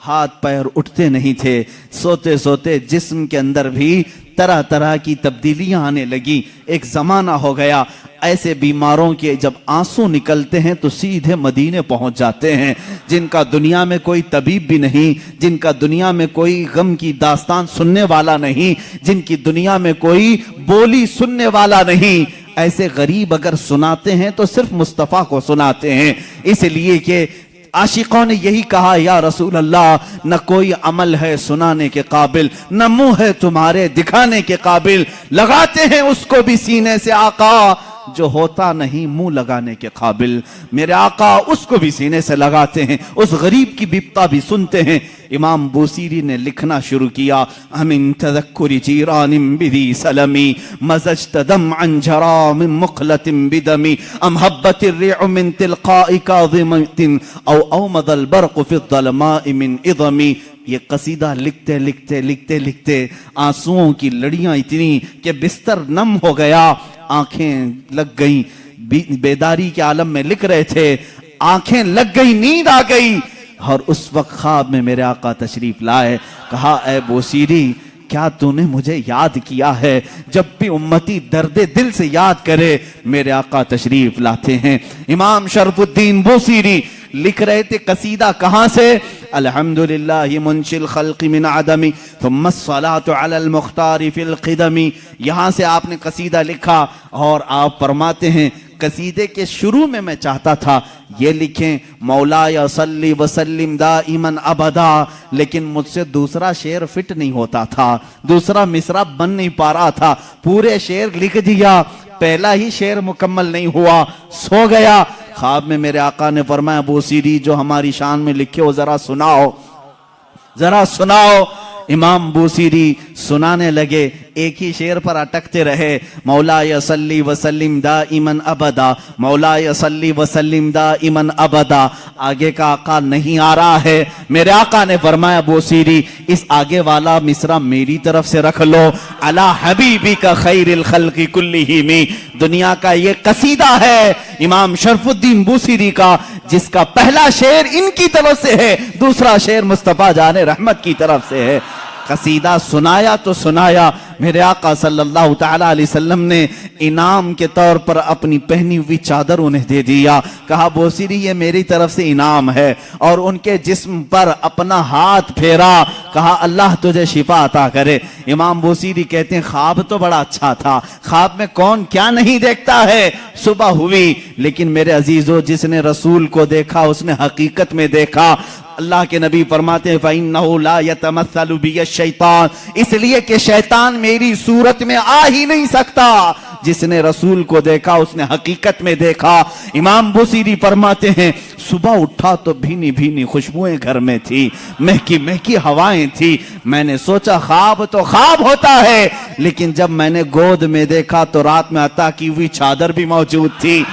हाथ पैर उठते नहीं थे, सोते सोते जिस्म के अंदर भी तरह तरह की तब्दीलियां आने लगी। एक जमाना हो गया ऐसे बीमारों के जब आंसू निकलते हैं तो सीधे मदीने पहुंच जाते हैं, जिनका दुनिया में कोई तबीब भी नहीं, जिनका दुनिया में कोई गम की दास्तान सुनने वाला नहीं, जिनकी दुनिया में कोई बोली सुनने वाला नहीं, ऐसे गरीब अगर सुनाते हैं तो सिर्फ मुस्तफ़ा को सुनाते हैं। इसलिए कि आशिकों ने यही कहा, या रसूल अल्लाह, न कोई अमल है सुनाने के काबिल, न मुंह है तुम्हारे दिखाने के काबिल, लगाते हैं उसको भी सीने से आका, जो होता नहीं मुंह लगाने के काबिल, मेरे आका उसको भी सीने से लगाते हैं, उस गरीब की बिपता भी सुनते हैं। इमाम बूसीरी ने लिखना शुरू किया, अमिन तज़क्कुरि जीरानिम बिदी सलमी मज़ज्त दमअन जरा मिन मुक़लतिन बिदमी अम हब्बतिर रिअ मिन तिलक़ाइ काज़िमतिन औ मदल बर्क़ फ़ि ज़लमाइ मिन इज़मी। ये कसीदा लिखते लिखते लिखते लिखते आंसुओं की लड़ियां इतनी कि बिस्तर नम हो गया, आंखें लग गई। बेदारी के आलम में लिख रहे थे, आंखें लग गई, नींद आ गई। और उस वक्त ख्वाब में मेरे आका तशरीफ लाए, कहा ए बूसीरी क्या तूने मुझे याद किया है? जब भी उम्मती दर्दे दिल से याद करे मेरे आका तशरीफ लाते हैं। इमाम शरफुद्दीन बूसीरी लिख रहे थे कसीदा कहां से? अल्हम्दुलिल्लाहि मुंशिल खल्क़ि मिन अदमी थुम्मा अस्सलातु अलल मुख्तारि फिल क़िदमी। यहां से आपने कसीदा लिखा और आप फरमाते हैं कसीदे के शुरू में मैं चाहता था ये लिखें मौलाया सल्ली वसल्लिम दाइमन अबदा, लेकिन मुझसे दूसरा शेर फिट नहीं होता था, दूसरा मिसरा बन नहीं पा रहा था। पूरे शेर लिख दिया, पहला ही शेर मुकम्मल नहीं हुआ, सो गया। ख्वाब में मेरे आका ने फरमाया बूसीरी जो हमारी शान में लिखे हो जरा सुनाओ, जरा सुनाओ। इमाम बूसीरी सुनाने लगे, एक ही शेर पर अटकते रहे, मौलाया सल्ली वसल्लिम दाइमन अबदा, मौलाया सल्ली वसल्लिम दाइमन अबदा। आगे का आका नहीं आ रहा है। मेरे आका ने फरमाया बूसीरी इस आगे वाला मिसरा मेरी तरफ से रख लो, अला हबीबी का खैरिल खल्क़ि कुल्लिहिम। दुनिया का ये कसीदा है इमाम शरफुद्दीन बूसीरी का, जिसका पहला शेर इनकी तरफ से है, दूसरा शेर मुस्तफा जाने रहमत की तरफ से है। कसीदा सुनाया तो सुनाया, मेरे आका सल्लल्लाहु तआला अलैहि वसल्लम ने इनाम के तौर पर अपनी पहनी हुई चादर उन्हें दे दिया। कहा बूसीरी ये मेरी तरफ से इनाम है, और उनके जिस्म पर अपना हाथ फेरा, कहा अल्लाह तुझे शिफा अता करे। इमाम बूसीरी कहते हैं ख्वाब तो बड़ा अच्छा था, ख्वाब में कौन क्या नहीं देखता है। सुबह हुई, लेकिन मेरे अजीजों जिसने रसूल को देखा उसने हकीकत में देखा। अल्लाह के नबी फरमाते हैं फ़इन्नहु ला यतमस्सलु बिय शैतान, इसलिए कि शैतान मेरी सूरत में आ ही नहीं सकता। जिसने रसूल को देखा उसने हकीकत में देखा। इमाम बूसीरी फरमाते हैं सुबह उठा तो भीनी भीनी खुशबुएं घर में थी, महकी महकी हवाएं थी। मैंने सोचा ख्वाब तो ख्वाब होता है, लेकिन जब मैंने गोद में देखा तो रात में अता की हुई चादर भी मौजूद थी,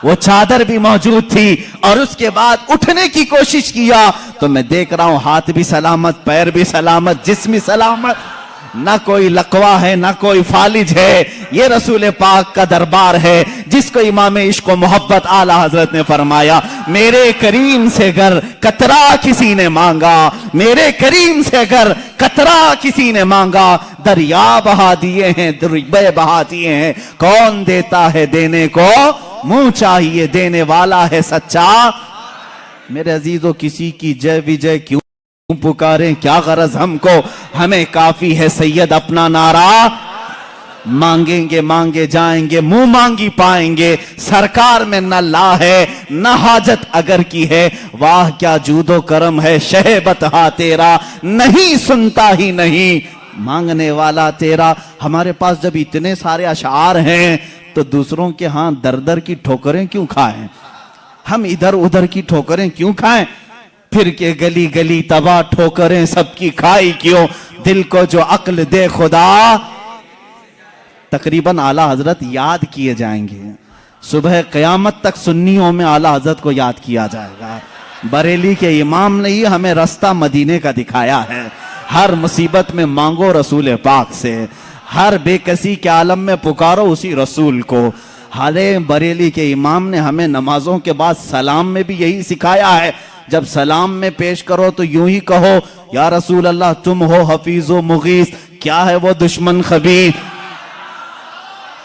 वो चादर भी मौजूद थी। और उसके बाद उठने की कोशिश किया तो मैं देख रहा हूं हाथ भी सलामत, पैर भी सलामत, जिस्म भी सलामत, ना कोई लकवा है ना कोई फालिज है। ये रसूल पाक का दरबार है जिसको इमाम इश्क व मोहब्बत आला हजरत ने फरमाया मेरे करीम से अगर कतरा किसी ने मांगा, मेरे करीम से अगर कतरा किसी ने मांगा, दरिया बहा दिए हैं, दरिया बहा दिए हैं। कौन देता है देने को मुंह चाहिए, देने वाला है सच्चा। मेरे अजीजों किसी की जय विजय क्यों पुकारें, क्या गरज हमको, हमें काफी है सैयद अपना नारा। मांगेंगे मांगे जाएंगे, मुंह मांगी पाएंगे। सरकार में न ला है न हाजत अगर की है, वाह क्या जूदो करम है शहबत हा तेरा, नहीं सुनता ही नहीं मांगने वाला तेरा। हमारे पास जब इतने सारे अशार हैं तो दूसरों के हाथ दर दर की ठोकरें क्यों खाएं, हम इधर उधर की ठोकरें क्यों खाएं, फिर के गली गली तबाह ठोकरें सबकी खाई क्यों। दिल को जो अक्ल दे खुदा, तकरीबन आला हजरत याद किए जाएंगे, सुबह क़यामत तक सुन्नियों में आला हजरत को याद किया जाएगा। बरेली के इमाम ने ही हमें रास्ता मदीने का दिखाया है। हर मुसीबत में मांगो रसूल पाक से, हर बेकसी के आलम में पुकारो उसी रसूल को। हाले बरेली के इमाम ने हमें नमाजों के बाद सलाम में भी यही सिखाया है, जब सलाम में पेश करो तो यूं ही कहो या रसूल अल्लाह तुम हो हफीजो मुगीस। क्या है वो दुश्मन खबीर,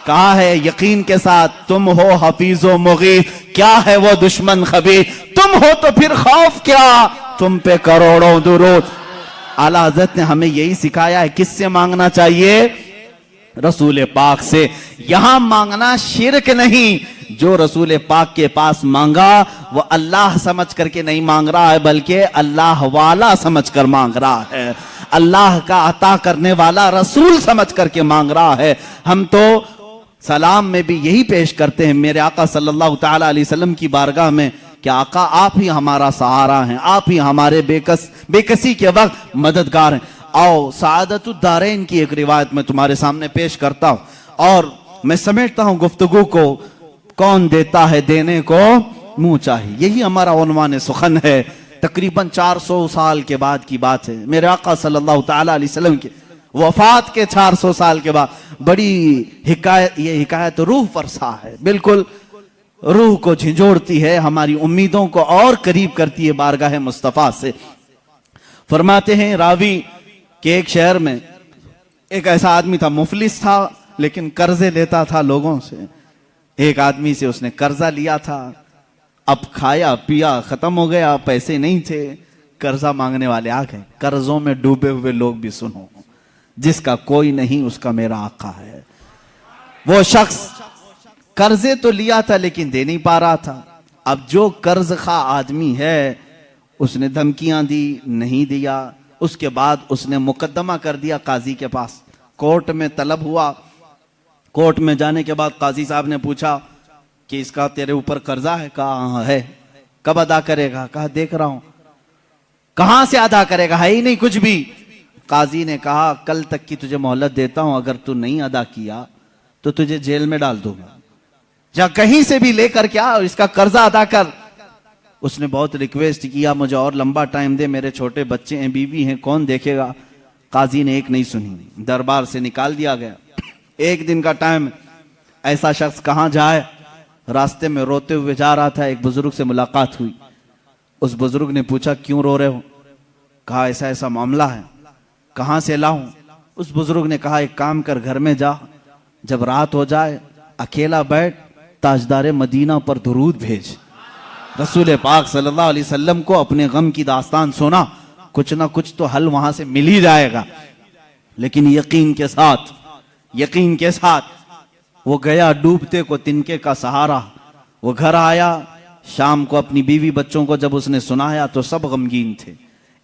कहा है यकीन के साथ तुम हो हफीजो मुगीस। क्या है वो दुश्मन खबीर, तुम हो तो फिर खौफ क्या, तुम पे करोड़ों दुरूद। आला हज़रत ने हमें यही सिखाया है किससे मांगना चाहिए, रसूल पाक से। यहां मांगना शिरक नहीं, जो रसूल पाक के पास मांगा वो अल्लाह समझ करके नहीं मांग रहा है, बल्कि अल्लाह वाला समझ कर मांग रहा है, अल्लाह का अता करने वाला रसूल समझ करके मांग रहा है। हम तो सलाम में भी यही पेश करते हैं मेरे आका सल्लल्लाहु ताला अलैहि वसल्लम की बारगाह में कि आका आप ही हमारा सहारा हैं, आप ही हमारे बेकसी के वक्त मददगार हैं। आओ सआदतुद्दारैन की एक रिवायत में तुम्हारे सामने पेश करता हूं और मैं समेटता हूं गुफ्तगू को। कौन देता है देने को मुंह चाहिए, यही हमारा उन्वान सुखन है। तकरीबन 400 साल के बाद की बात है। मेरे आका सल्लल्लाहु ताला अलैहि वसल्लम के वफात के 400 साल के बाद बड़ी हिकायत, ये हिकायत रूह फरसा है, बिल्कुल रूह को झिंझोड़ती है, हमारी उम्मीदों को और करीब करती है बारगाह मुस्तफा से। फरमाते हैं रावी कि एक शहर में एक ऐसा आदमी था, मुफलिस था लेकिन कर्जे लेता था लोगों से। एक आदमी से उसने कर्जा लिया था, अब खाया पिया खत्म हो गया, पैसे नहीं थे, कर्जा मांगने वाले आ गए। कर्जों में डूबे हुए लोग भी सुनो, जिसका कोई नहीं उसका मेरा आका है। वो शख्स कर्जे तो लिया था लेकिन दे नहीं पा रहा था। अब जो कर्ज खा आदमी है उसने धमकियां दी, नहीं दिया। उसके बाद उसने मुकदमा कर दिया काजी के पास, कोर्ट में तलब हुआ। कोर्ट में जाने के बाद काजी साहब ने पूछा कि इसका तेरे ऊपर कर्जा है? कहा है। कब अदा करेगा? कहा देख रहा हूं। कहां से अदा करेगा? है ही नहीं कुछ भी। काजी ने कहा कल तक की तुझे मोहलत देता हूं, अगर तू नहीं अदा किया तो तुझे जेल में डाल दूंगा, जा कहीं से भी लेकर क्या इसका कर्जा अदा कर। उसने बहुत रिक्वेस्ट किया, मुझे और लंबा टाइम दे, मेरे छोटे बच्चे हैं, बीवी हैं, कौन देखेगा। काजी ने एक नहीं सुनी, दरबार से निकाल दिया गया। एक दिन का टाइम, ऐसा शख्स कहां जाए, रास्ते में रोते हुए जा रहा था, एक बुजुर्ग से मुलाकात हुई। उस बुजुर्ग ने पूछा क्यों रो रहे हो? कहा ऐसा ऐसा मामला है। कहां से लाऊं? उस बुजुर्ग ने कहा एक काम कर, घर में जा, जब रात हो जाए अकेला बैठ, ताजदार मदीना पर दुरूद भेज। रसूल पाक सल्लल्लाहु अलैहि वसल्लम को अपने गम की दास्तान सुना, कुछ ना कुछ तो हल वहां से मिल ही जाएगा। लेकिन यकीन के साथ वो गया, डूबते को तिनके का सहारा। वो घर आया, शाम को अपनी बीवी बच्चों को जब उसने सुनाया तो सब गमगीन थे।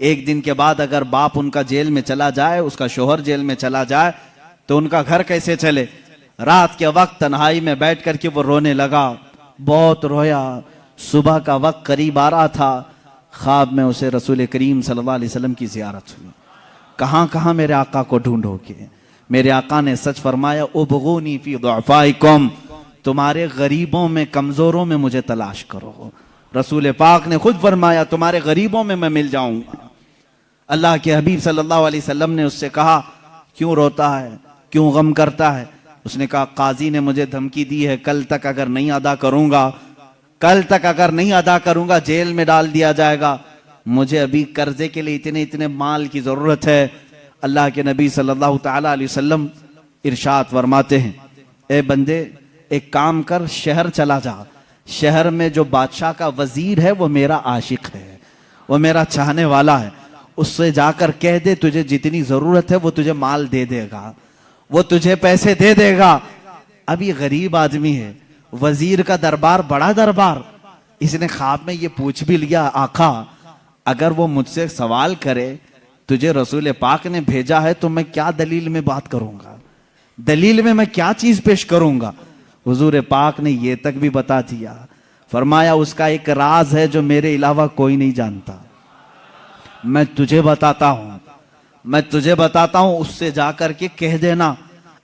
एक दिन के बाद अगर बाप उनका जेल में चला जाए, उसका शोहर जेल में चला जाए, तो उनका घर कैसे चले। रात के वक्त तन्हाई में बैठ करके वो रोने लगा, बहुत रोया। सुबह का वक्त करीब आ रहा था, ख्वाब में उसे रसूल करीम सल्लल्लाहु अलैहि वसल्लम की ज़ियारत हुई। कहां कहां मेरे आका को ढूंढोगे? मेरे आका ने सच फरमाया, उबगूनी फी दुअफाइकुम, तुम्हारे गरीबों में, कमजोरों में मुझे तलाश करो। रसूल पाक ने खुद फरमाया, तुम्हारे गरीबों में मैं मिल जाऊंगा। अल्लाह के हबीब सल्लल्लाहु अलैहि वसल्लम ने उससे कहा क्यों रोता है, क्यों गम करता है? उसने कहा काजी ने मुझे धमकी दी है, कल तक अगर नहीं अदा करूंगा जेल में डाल दिया जाएगा। मुझे अभी कर्जे के लिए इतने माल की जरूरत है। अल्लाह के नबी सल्लल्लाहु ताला अलैहि वसल्लम इरशाद फरमाते हैं, ए बंदे एक काम कर, शहर चला जा। शहर में जो बादशाह का वजीर है वो मेरा आशिक है, वो मेरा चाहने वाला है। उससे जाकर कह दे तुझे जितनी जरूरत है वो तुझे माल दे देगा, वो तुझे पैसे दे देगा। अब ये गरीब आदमी है, वजीर का दरबार बड़ा दरबार। इसने ख्वाब में ये पूछ भी लिया, आका अगर वो मुझसे सवाल करे तुझे रसूल पाक ने भेजा है तो मैं क्या दलील में बात करूंगा, दलील में मैं क्या चीज पेश करूंगा। हुजूर पाक ने ये तक भी बता दिया, फरमाया उसका एक राज है जो मेरे अलावा कोई नहीं जानता, मैं तुझे बताता हूं, उससे जाकर के कह देना।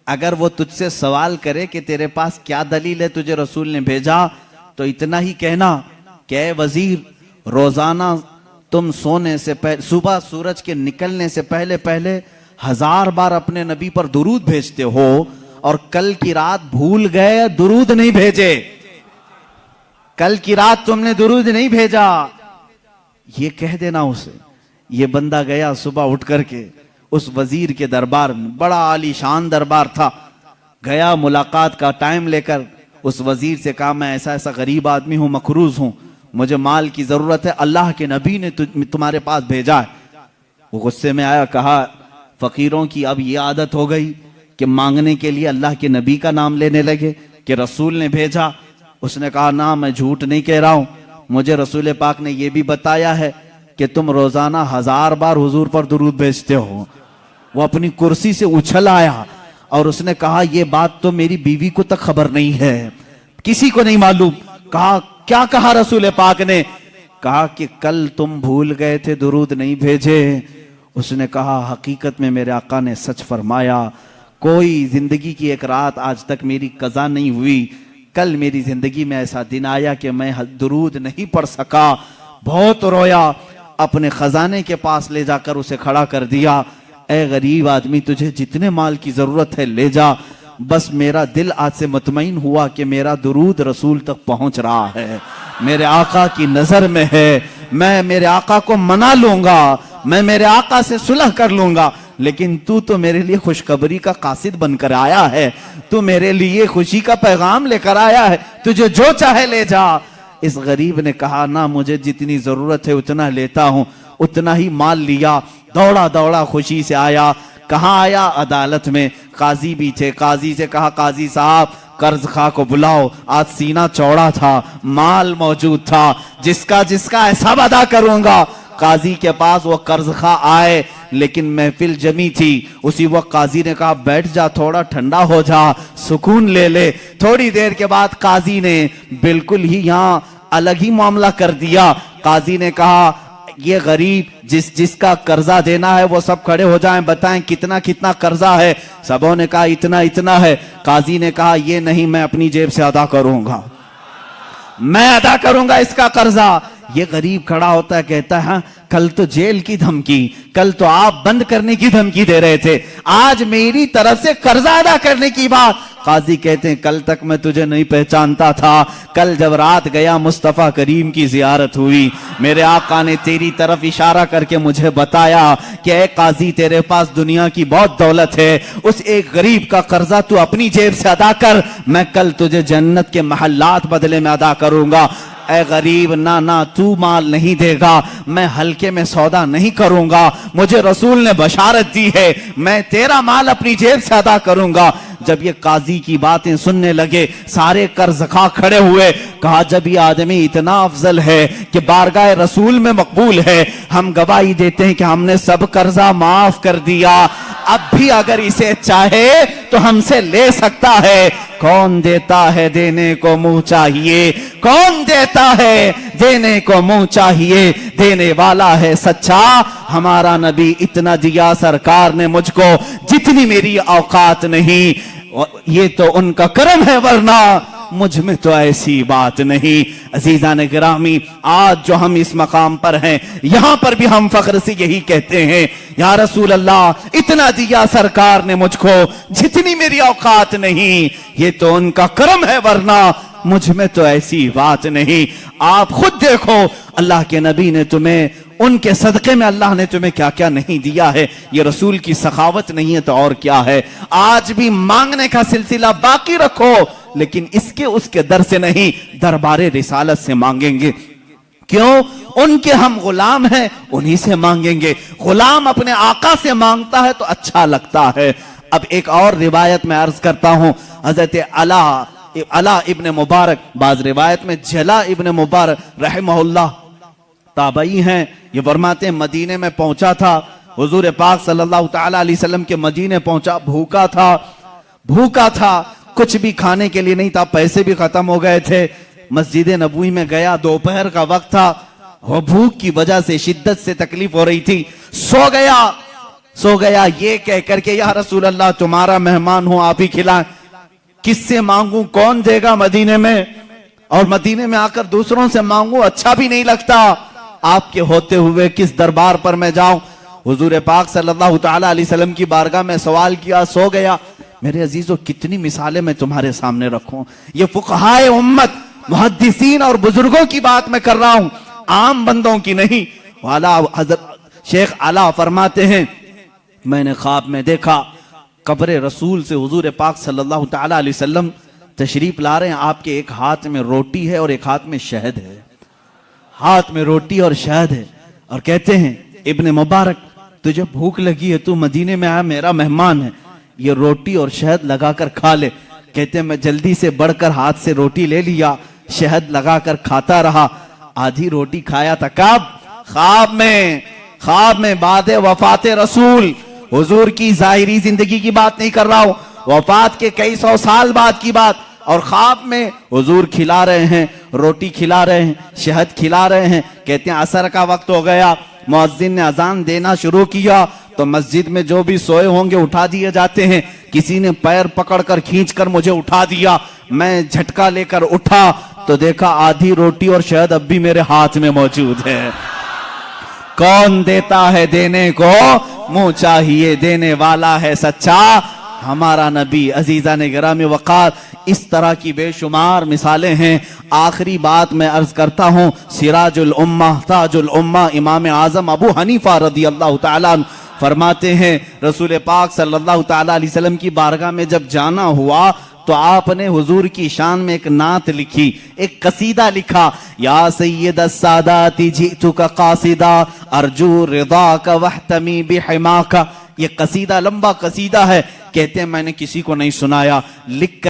अगर वो तुझसे सवाल करे कि तेरे पास क्या दलील है, तुझे रसूल ने भेजा, तो इतना ही कहना कि वजीर रोजाना तुम सोने से पहले, सुबह सूरज के निकलने से पहले पहले 1000 बार अपने नबी पर दुरूद भेजते हो, और कल की रात भूल गए दुरूद नहीं भेजे, कल की रात तुमने दुरूद नहीं भेजा, ये कह देना उसे। ये बंदा गया सुबह उठ करके उस वजीर के दरबार में, बड़ा आलीशान दरबार था, गया मुलाकात का टाइम लेकर उस वजीर से कहा मैं ऐसा ऐसा गरीब आदमी हूं, मकरूज हूं, मुझे माल की जरूरत है, अल्लाह के नबी ने तुम्हारे पास भेजा है। वो गुस्से में आया, कहा फकीरों की अब ये आदत हो गई कि मांगने के लिए अल्लाह के नबी का नाम लेने लगे कि रसूल ने भेजा। उसने कहा ना, मैं झूठ नहीं कह रहा हूं, मुझे रसूल पाक ने यह भी बताया है कि तुम रोजाना 1000 बार हुजूर पर दुरूद भेजते हो। वो अपनी कुर्सी से उछल आया और उसने कहा ये बात तो मेरी बीवी को तक खबर नहीं है, किसी को नहीं मालूम। कहा क्या कहा रसूल पाक ने? कहा कि कल तुम भूल गए थे, दुरूद नहीं भेजे। उसने कहा हकीकत में मेरे आका ने सच फरमाया, कोई जिंदगी की एक रात आज तक मेरी कज़ा नहीं हुई, कल मेरी जिंदगी में ऐसा दिन आया कि मैं दुरूद नहीं पढ़ सका, बहुत रोया, अपने खजाने के पास ले जाकर उसे खड़ा कर दिया। ए गरीब आदमी, तुझे जितने माल की जरूरत है ले जा, बस मेरा दिल आज से मुतमईन हुआ कि मेरा दुरूद रसूल तक पहुंच रहा है, मेरे आका की नजर में है, मैं मेरे आका को मना लूंगा, मैं मेरे आका से सुलह कर लूंगा, लेकिन तू तो मेरे लिए खुशखबरी का कासिद बनकर आया है, तू मेरे लिए खुशी का पैगाम लेकर आया है, तुझे जो चाहे ले जा। इस गरीब ने कहा ना, मुझे जितनी जरूरत है उतना लेता हूं। उतना ही माल लिया, दौड़ा दौड़ा खुशी से आया। कहाँ आया? अदालत में। काजी भी थे। काजी से कहा काजी साहब कर्ज खा को बुलाओ। आज सीना चौड़ा था, माल मौजूद था, जिसका जिसका है सब अदा करूंगा। काजी के पास वो कर्ज खा आए, लेकिन महफिल जमी थी। उसी वक्त काजी ने कहा बैठ जा, थोड़ा ठंडा हो जा, सुकून ले ले। थोड़ी देर के बाद काजी ने बिल्कुल ही यहाँ अलग ही मामला कर दिया। काजी ने कहा ये गरीब जिसका कर्जा देना है वो सब खड़े हो जाएं, बताएं कितना कितना कर्जा है। सबों ने कहा इतना इतना है। काजी ने कहा ये नहीं, मैं अपनी जेब से अदा करूंगा, मैं अदा करूंगा इसका कर्जा। ये गरीब खड़ा होता है, कहता है हाँ, कल तो जेल की धमकी, कल तो आप बंद करने की धमकी दे रहे थे, आज मेरी तरफ से कर्जा अदा करने की बात। काजी कहते हैं कल तक मैं तुझे नहीं पहचानता था, कल जब रात गया मुस्तफा करीम की जियारत हुई, मेरे आका ने तेरी तरफ इशारा करके मुझे बताया कि ए काजी तेरे पास दुनिया की बहुत दौलत है, उस एक गरीब का कर्जा तू अपनी जेब से अदा कर, मैं कल तुझे जन्नत के महल्लात बदले में अदा करूंगा। ए गरीब ना ना, तू माल नहीं देगा, मैं हल्के में सौदा नहीं करूंगा, मुझे रसूल ने बशारत दी है, मैं तेरा माल अपनी जेब से अदा करूंगा। जब ये काजी की बातें सुनने लगे सारे कर्जखा खड़े हुए। कहा जब ये आदमी इतना अफजल है कि बारगाह रसूल में मकबूल है, हम गवाही देते हैं कि हमने सब कर्जा माफ कर दिया, अब भी अगर इसे चाहे तो हमसे ले सकता है। कौन देता है देने को मुंह चाहिए, कौन देता है देने को मुंह चाहिए, देने वाला है सच्चा हमारा नबी। इतना दिया सरकार ने मुझको जितनी मेरी औकात नहीं, ये तो उनका करम है, वरना मुझ में तो ऐसी बात नहीं। अजीजान गिरामी, आज जो हम इस मकाम पर हैं, यहां पर भी हम फख्र से यही कहते हैं या रसूल अल्लाह, इतना दिया सरकार ने मुझको जितनी मेरी औकात नहीं, ये तो उनका करम है, वरना मुझ में तो ऐसी बात नहीं। आप खुद देखो, अल्लाह के नबी ने तुम्हें, उनके सदके में अल्लाह ने तुम्हें क्या क्या नहीं दिया है। ये रसूल की सखावत नहीं है तो और क्या है। आज भी मांगने का सिलसिला बाकी रखो, लेकिन इसके उसके दर से नहीं, दरबारे रिसालत से मांगेंगे। क्यों? उनके हम गुलाम हैं, उन्हीं से मांगेंगे। गुलाम अपने आका से मांगता है तो अच्छा लगता है। अब एक और रिवायत में अर्ज करता हूं, हजरत अला इब्न मुबारक, बाज रिवायत में जला इब्न मुबारक रहमहुल्लाह ताबई हैं, ये फरमाते हैं मदीने में पहुंचा था, हुजूर पाक सल्लल्लाहु तआला अलैहि वसल्लम के मदीने पहुंचा, भूखा था, कुछ भी खाने के लिए नहीं था, पैसे भी खत्म हो गए थे। मस्जिद नबवी में गया, दोपहर का वक्त था, वो भूख की वजह से शिद्दत से तकलीफ हो रही थी, सो गया ये कह करके या रसूल अल्लाह तुम्हारा मेहमान हूं, आप ही खिलाएं। किससे मांगू, कौन देगा मदीने में, और मदीने में आकर दूसरों से मांगू अच्छा भी नहीं लगता, आपके होते हुए किस दरबार पर मैं जाऊं। हुजूर पाक सल्लल्लाहु तआला अलैहि वसल्लम की बारगाह में सवाल किया, सो गया। मेरे अजीजों, कितनी मिसालें मैं तुम्हारे सामने रखूं, ये फुकहाए उम्मत, मुहद्दिसीन और बुजुर्गों की बात मैं कर रहा हूं, आम बंदों की नहीं। वाला हजरत शेख आला फरमाते हैं, मैंने ख्वाब में देखा कब्र रसूल से हुजूर पाक सल्लल्लाहु तआला अलैहि वसल्लम तशरीफ ला रहे हैं, आपके एक हाथ में रोटी है और एक हाथ में शहद है, हाथ में रोटी और शहद है, और कहते हैं इब्ने मुबारक तुझे भूख लगी है, तू मदीने में आया, मेरा मेहमान है, ये रोटी और शहद लगाकर खा ले। कहते हैं मैं जल्दी से बढ़कर हाथ से रोटी ले लिया, शहद लगाकर खाता रहा, आधी रोटी खाया था, कब? ख्वाब में बाद वफात रसूल, हुजूर की जाहिरी जिंदगी की बात नहीं कर रहा हूं, वफात के कई सौ साल बाद की बात, और ख्वाब में हुजूर खिला रहे हैं, रोटी खिला रहे हैं, शहद खिला रहे हैं। कहते हैं असर का वक्त हो गया, मुअज्जिन ने अजान देना शुरू किया तो मस्जिद में जो भी सोए होंगे उठा दिए जाते हैं। किसी ने पैर पकड़कर खींचकर मुझे उठा दिया, मैं झटका लेकर उठा तो देखा आधी रोटी और शहद अब भी मेरे हाथ में मौजूद है। कौन देता है देने को मुंह चाहिए, देने वाला है सच्चा हमारा नबी। अजीजा ने गिरामी वक़ार, इस तरह की बेशुमार मिसालें हैं। आखिरी बात मैं अर्ज करता हूँ, सिराजुल उम्मा ताजुल उम्मा इमाम आजम अबू हनीफा रदी अल्लाह तआला अन्हु फरमाते हैं, रसूल पाक सल्लल्लाहु तआला अलैहि वसल्लम की बारगाह में जब जाना हुआ तो आपने हुजूर की शान में एक नात लिखी, एक कसीदा लिखा, या सय्यद अस्सादाती जीतुका कासिदा अर्जू रिदाका वहतमी बिहिमाका। ये कसीदा लंबा कसीदा है। कहते हैं मैंने किसी को नहीं सुनाया, लिख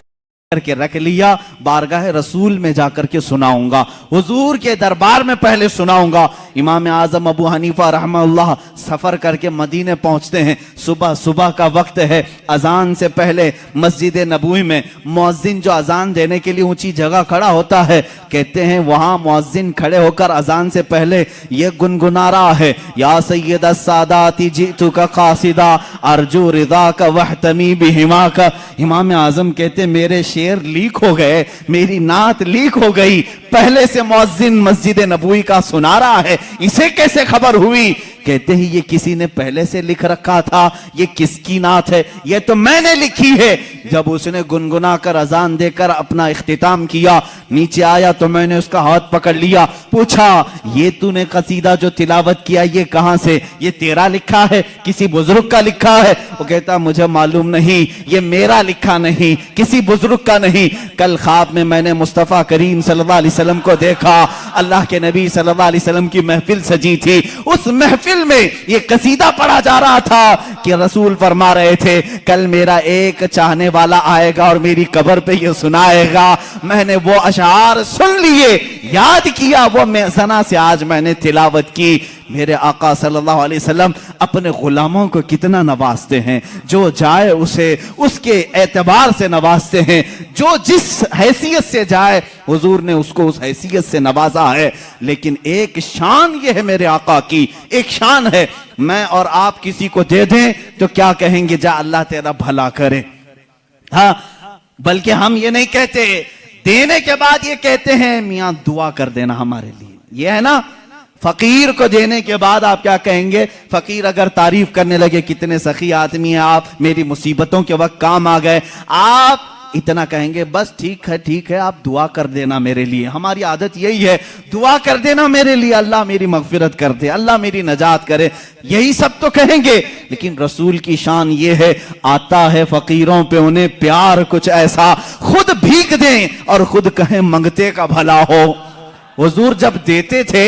करके रख लिया, बारगाह रसूल में जाकर के सुनाऊंगा, हुजूर के दरबार में पहले सुनाऊंगा। इमाम आजम अबू हनीफा रहमतुल्लाह सफर करके मदीने पहुंचते हैं। सुबह सुबह का वक्त है, अजान से पहले मस्जिद नबवी में मुअज्जिन जो अजान देने के लिए ऊंची जगह खड़ा होता है, कहते हैं वहां मुअज्जिन खड़े होकर अजान से पहले ये गुनगुना रहा है, या सय्यद अस्सादाती जीतुका कासिदा अर्जू रिदाका वहतमी बिहिमाका। इमाम आजम कहते मेरे शेर लीक हो गए, मेरी नात लीक हो गई। पहले से मुअज्जिन मस्जिद नबवी का सुना रहा है, इसे कैसे खबर हुई? कहते हैं ये किसी ने पहले से लिख रखा था। ये किसकी नात है? ये तो मैंने लिखी है। जब उसने गुनगुना कर अजान देकर अपना इख्तिताम किया, नीचे आया तो मैंने उसका हाथ पकड़ लिया, पूछा ये तूने कसीदा जो तिलावत किया ये कहां से? ये तेरा लिखा है, किसी बुजुर्ग का लिखा है? वो कहता मुझे मालूम नहीं, ये मेरा लिखा नहीं, किसी बुजुर्ग का नहीं। कल ख्वाब में मैंने मुस्तफा करीम सल्लल्लाहु अलैहि वसल्लम को देखा, अल्लाह के नबी सल्लल्लाहु अलैहि वसल्लम की महफिल सजी थी। उस महफिल में ये कसीदा पढ़ा जा रहा था कि रसूल फरमा रहे थे कल मेरा एक चाहने वाला आएगा और मेरी कब्र पे ये सुनाएगा। मैंने वो अशआर सुन लिए, याद किया, वो मेज़ना से आज मैंने तिलावत की। मेरे आका सल्लल्लाहु अलैहि वसल्लम अपने गुलामों को कितना नवाजते हैं, जो जाए उसे उसके एतबार से नवाजते हैं, जो जिस हैसियत से जाए हुजूर ने उसको उस हैसियत से नवाजा है। लेकिन एक शान ये है मेरे आका की, एक शान है, मैं और आप किसी को दे दें तो क्या कहेंगे, जा अल्लाह तेरा भला करे। हाँ, बल्कि हम ये नहीं कहते, देने के बाद ये कहते हैं मियां दुआ कर देना हमारे लिए। ये है ना, फकीर को देने के बाद आप क्या कहेंगे? फकीर अगर तारीफ करने लगे कितने सखी आदमी हैं आप, मेरी मुसीबतों के वक्त काम आ गए, आप इतना कहेंगे बस ठीक है ठीक है, आप दुआ कर देना मेरे लिए। हमारी आदत यही है, दुआ कर देना मेरे लिए, अल्लाह मेरी मगफिरत कर दे, अल्लाह मेरी नजात करे, यही सब तो कहेंगे। लेकिन रसूल की शान ये है, आता है फकीरों पे उन्हें प्यार कुछ ऐसा, खुद भीख दें और खुद कहें मंगते का भला हो। हुजूर जब देते थे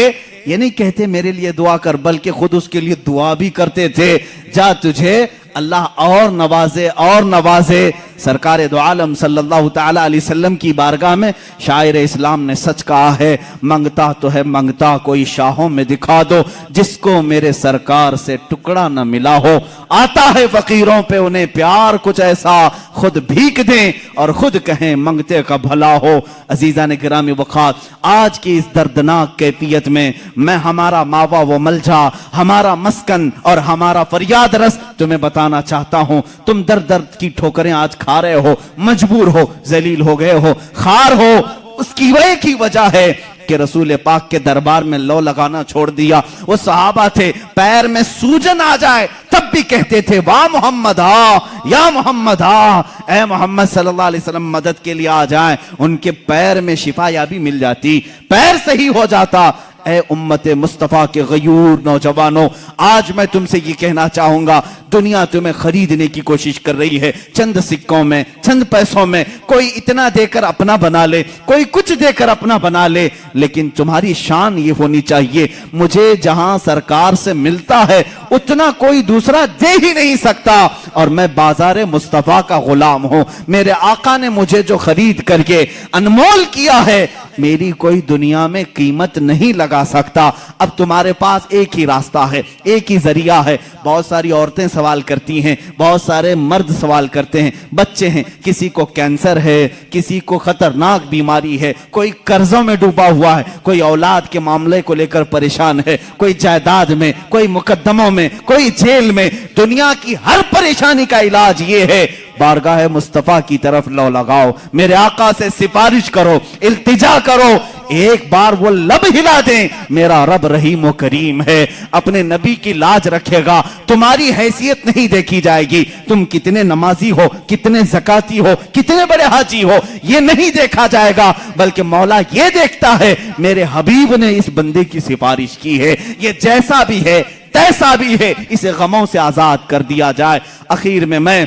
ये नहीं कहते मेरे लिए दुआ कर, बल्कि खुद उसके लिए दुआ भी करते थे, जा तुझे अल्लाह और नवाजे और नवाजे। सरकार दो आलम सल्लल्लाहु ताला अलैहि वसल्लम की बारगाह में शायर इस्लाम ने सच कहा है, मंगता तो है मंगता कोई शाहों में दिखा दो, जिसको मेरे सरकार से टुकड़ा न मिला हो। आता है फकीरों पे उन्हें प्यार कुछ ऐसा, खुद भीख दें और खुद कहें मंगते का भला हो। अजीजा ने गिरामी वक़ार, आज की इस दर्दनाक कैफियत में मैं हमारा मावा व मलजा, हमारा मस्कन और हमारा फरियाद रस तुम्हें बताना चाहता हूं। तुम दर्द दर्द की ठोकरें आज खा रहे हो, मजबूर हो, जलील हो गए हो, खार हो, उसकी वजह की वजह है कि रसूल पाक के दरबार में लो लगाना छोड़ दिया। वो सहाबा थे, पैर में सूजन आ जाए तब भी कहते थे वाह मोहम्मद हा, या मोहम्मद हा, ए मोहम्मद सल्लल्लाहु अलैहि वसल्लम मदद के लिए आ जाए। उनके पैर में शिफा याबी मिल जाती, पैर सही हो जाता। ए उम्मते मुस्तफा के गयूर नौजवानों, आज मैं तुमसे ये कहना चाहूंगा, दुनिया तुम्हें खरीदने की कोशिश कर रही है, चंद सिक्कों में, चंद पैसों में। कोई इतना देकर अपना बना ले, कोई कुछ देकर अपना बना ले, लेकिन तुम्हारी शान ये होनी चाहिए, मुझे जहां सरकार से मिलता है उतना कोई दूसरा दे ही नहीं सकता, और मैं बाजार मुस्तफा का गुलाम हूं। मेरे आका ने मुझे जो खरीद करके अनमोल किया है, मेरी कोई दुनिया में कीमत नहीं लगा सकता। अब तुम्हारे पास एक ही रास्ता है, एक ही जरिया है। बहुत सारी औरतें सवाल करती हैं, बहुत सारे मर्द सवाल करते हैं, बच्चे हैं, किसी को कैंसर है, किसी को खतरनाक बीमारी है, कोई कर्जों में डूबा हुआ है, कोई औलाद के मामले को लेकर परेशान है, कोई जायदाद में, कोई मुकद्दमों में, कोई जेल में। दुनिया की हर परेशानी का इलाज ये है, बारगाह मुस्तफा की तरफ लो लगाओ, मेरे आका से सिफारिश करो, इल्तिजा करो, एक बार वो लब हिला दें, मेरा रब रहीम व करीम है, अपने नबी की लाज रखेगा। तुम्हारी हैसियत नहीं देखी जाएगी, तुम कितने नमाजी हो, कितने ज़काती हो, कितने बड़े हाजी हो, ये नहीं देखा जाएगा, बल्कि मौला ये देखता है मेरे हबीब ने इस बंदे की सिफारिश की है, ये जैसा भी है तैसा भी है, इसे गमों से आजाद कर दिया जाए। आखिर में मैं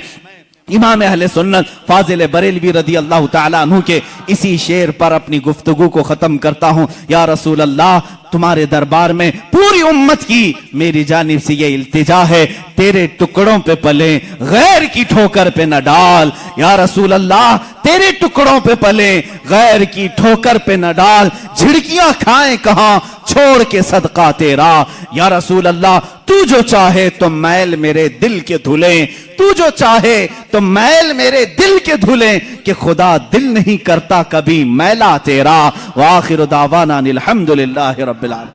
इमाम अहले सुन्नत फाजिल बरेलवी रदी अल्लाह ताला अन्हु के इसी शेर पर अपनी गुफ्तगू को खत्म करता हूं। या रसूल अल्लाह, तुम्हारे दरबार में पूरी उम्मत की मेरी जानिब से ये इल्तिजा है, तेरे टुकड़ों पे पले, गैर की ठोकर पे न डाल। या रसूल अल्लाह, तेरे टुकड़ों पे पले, गैर की ठोकर पे न डाल, झिड़कियां खाएं कहां, छोड़ के सदका तेरा। या रसूल अल्लाह, तू जो चाहे तो मैल मेरे दिल के धुले, तू जो चाहे तो मैल मेरे दिल के धुले, कि खुदा दिल नहीं करता कभी मैला तेरा। व आखिर दावाना अनिल हम्दुलिल्लाहि रब्बिल आलमीन।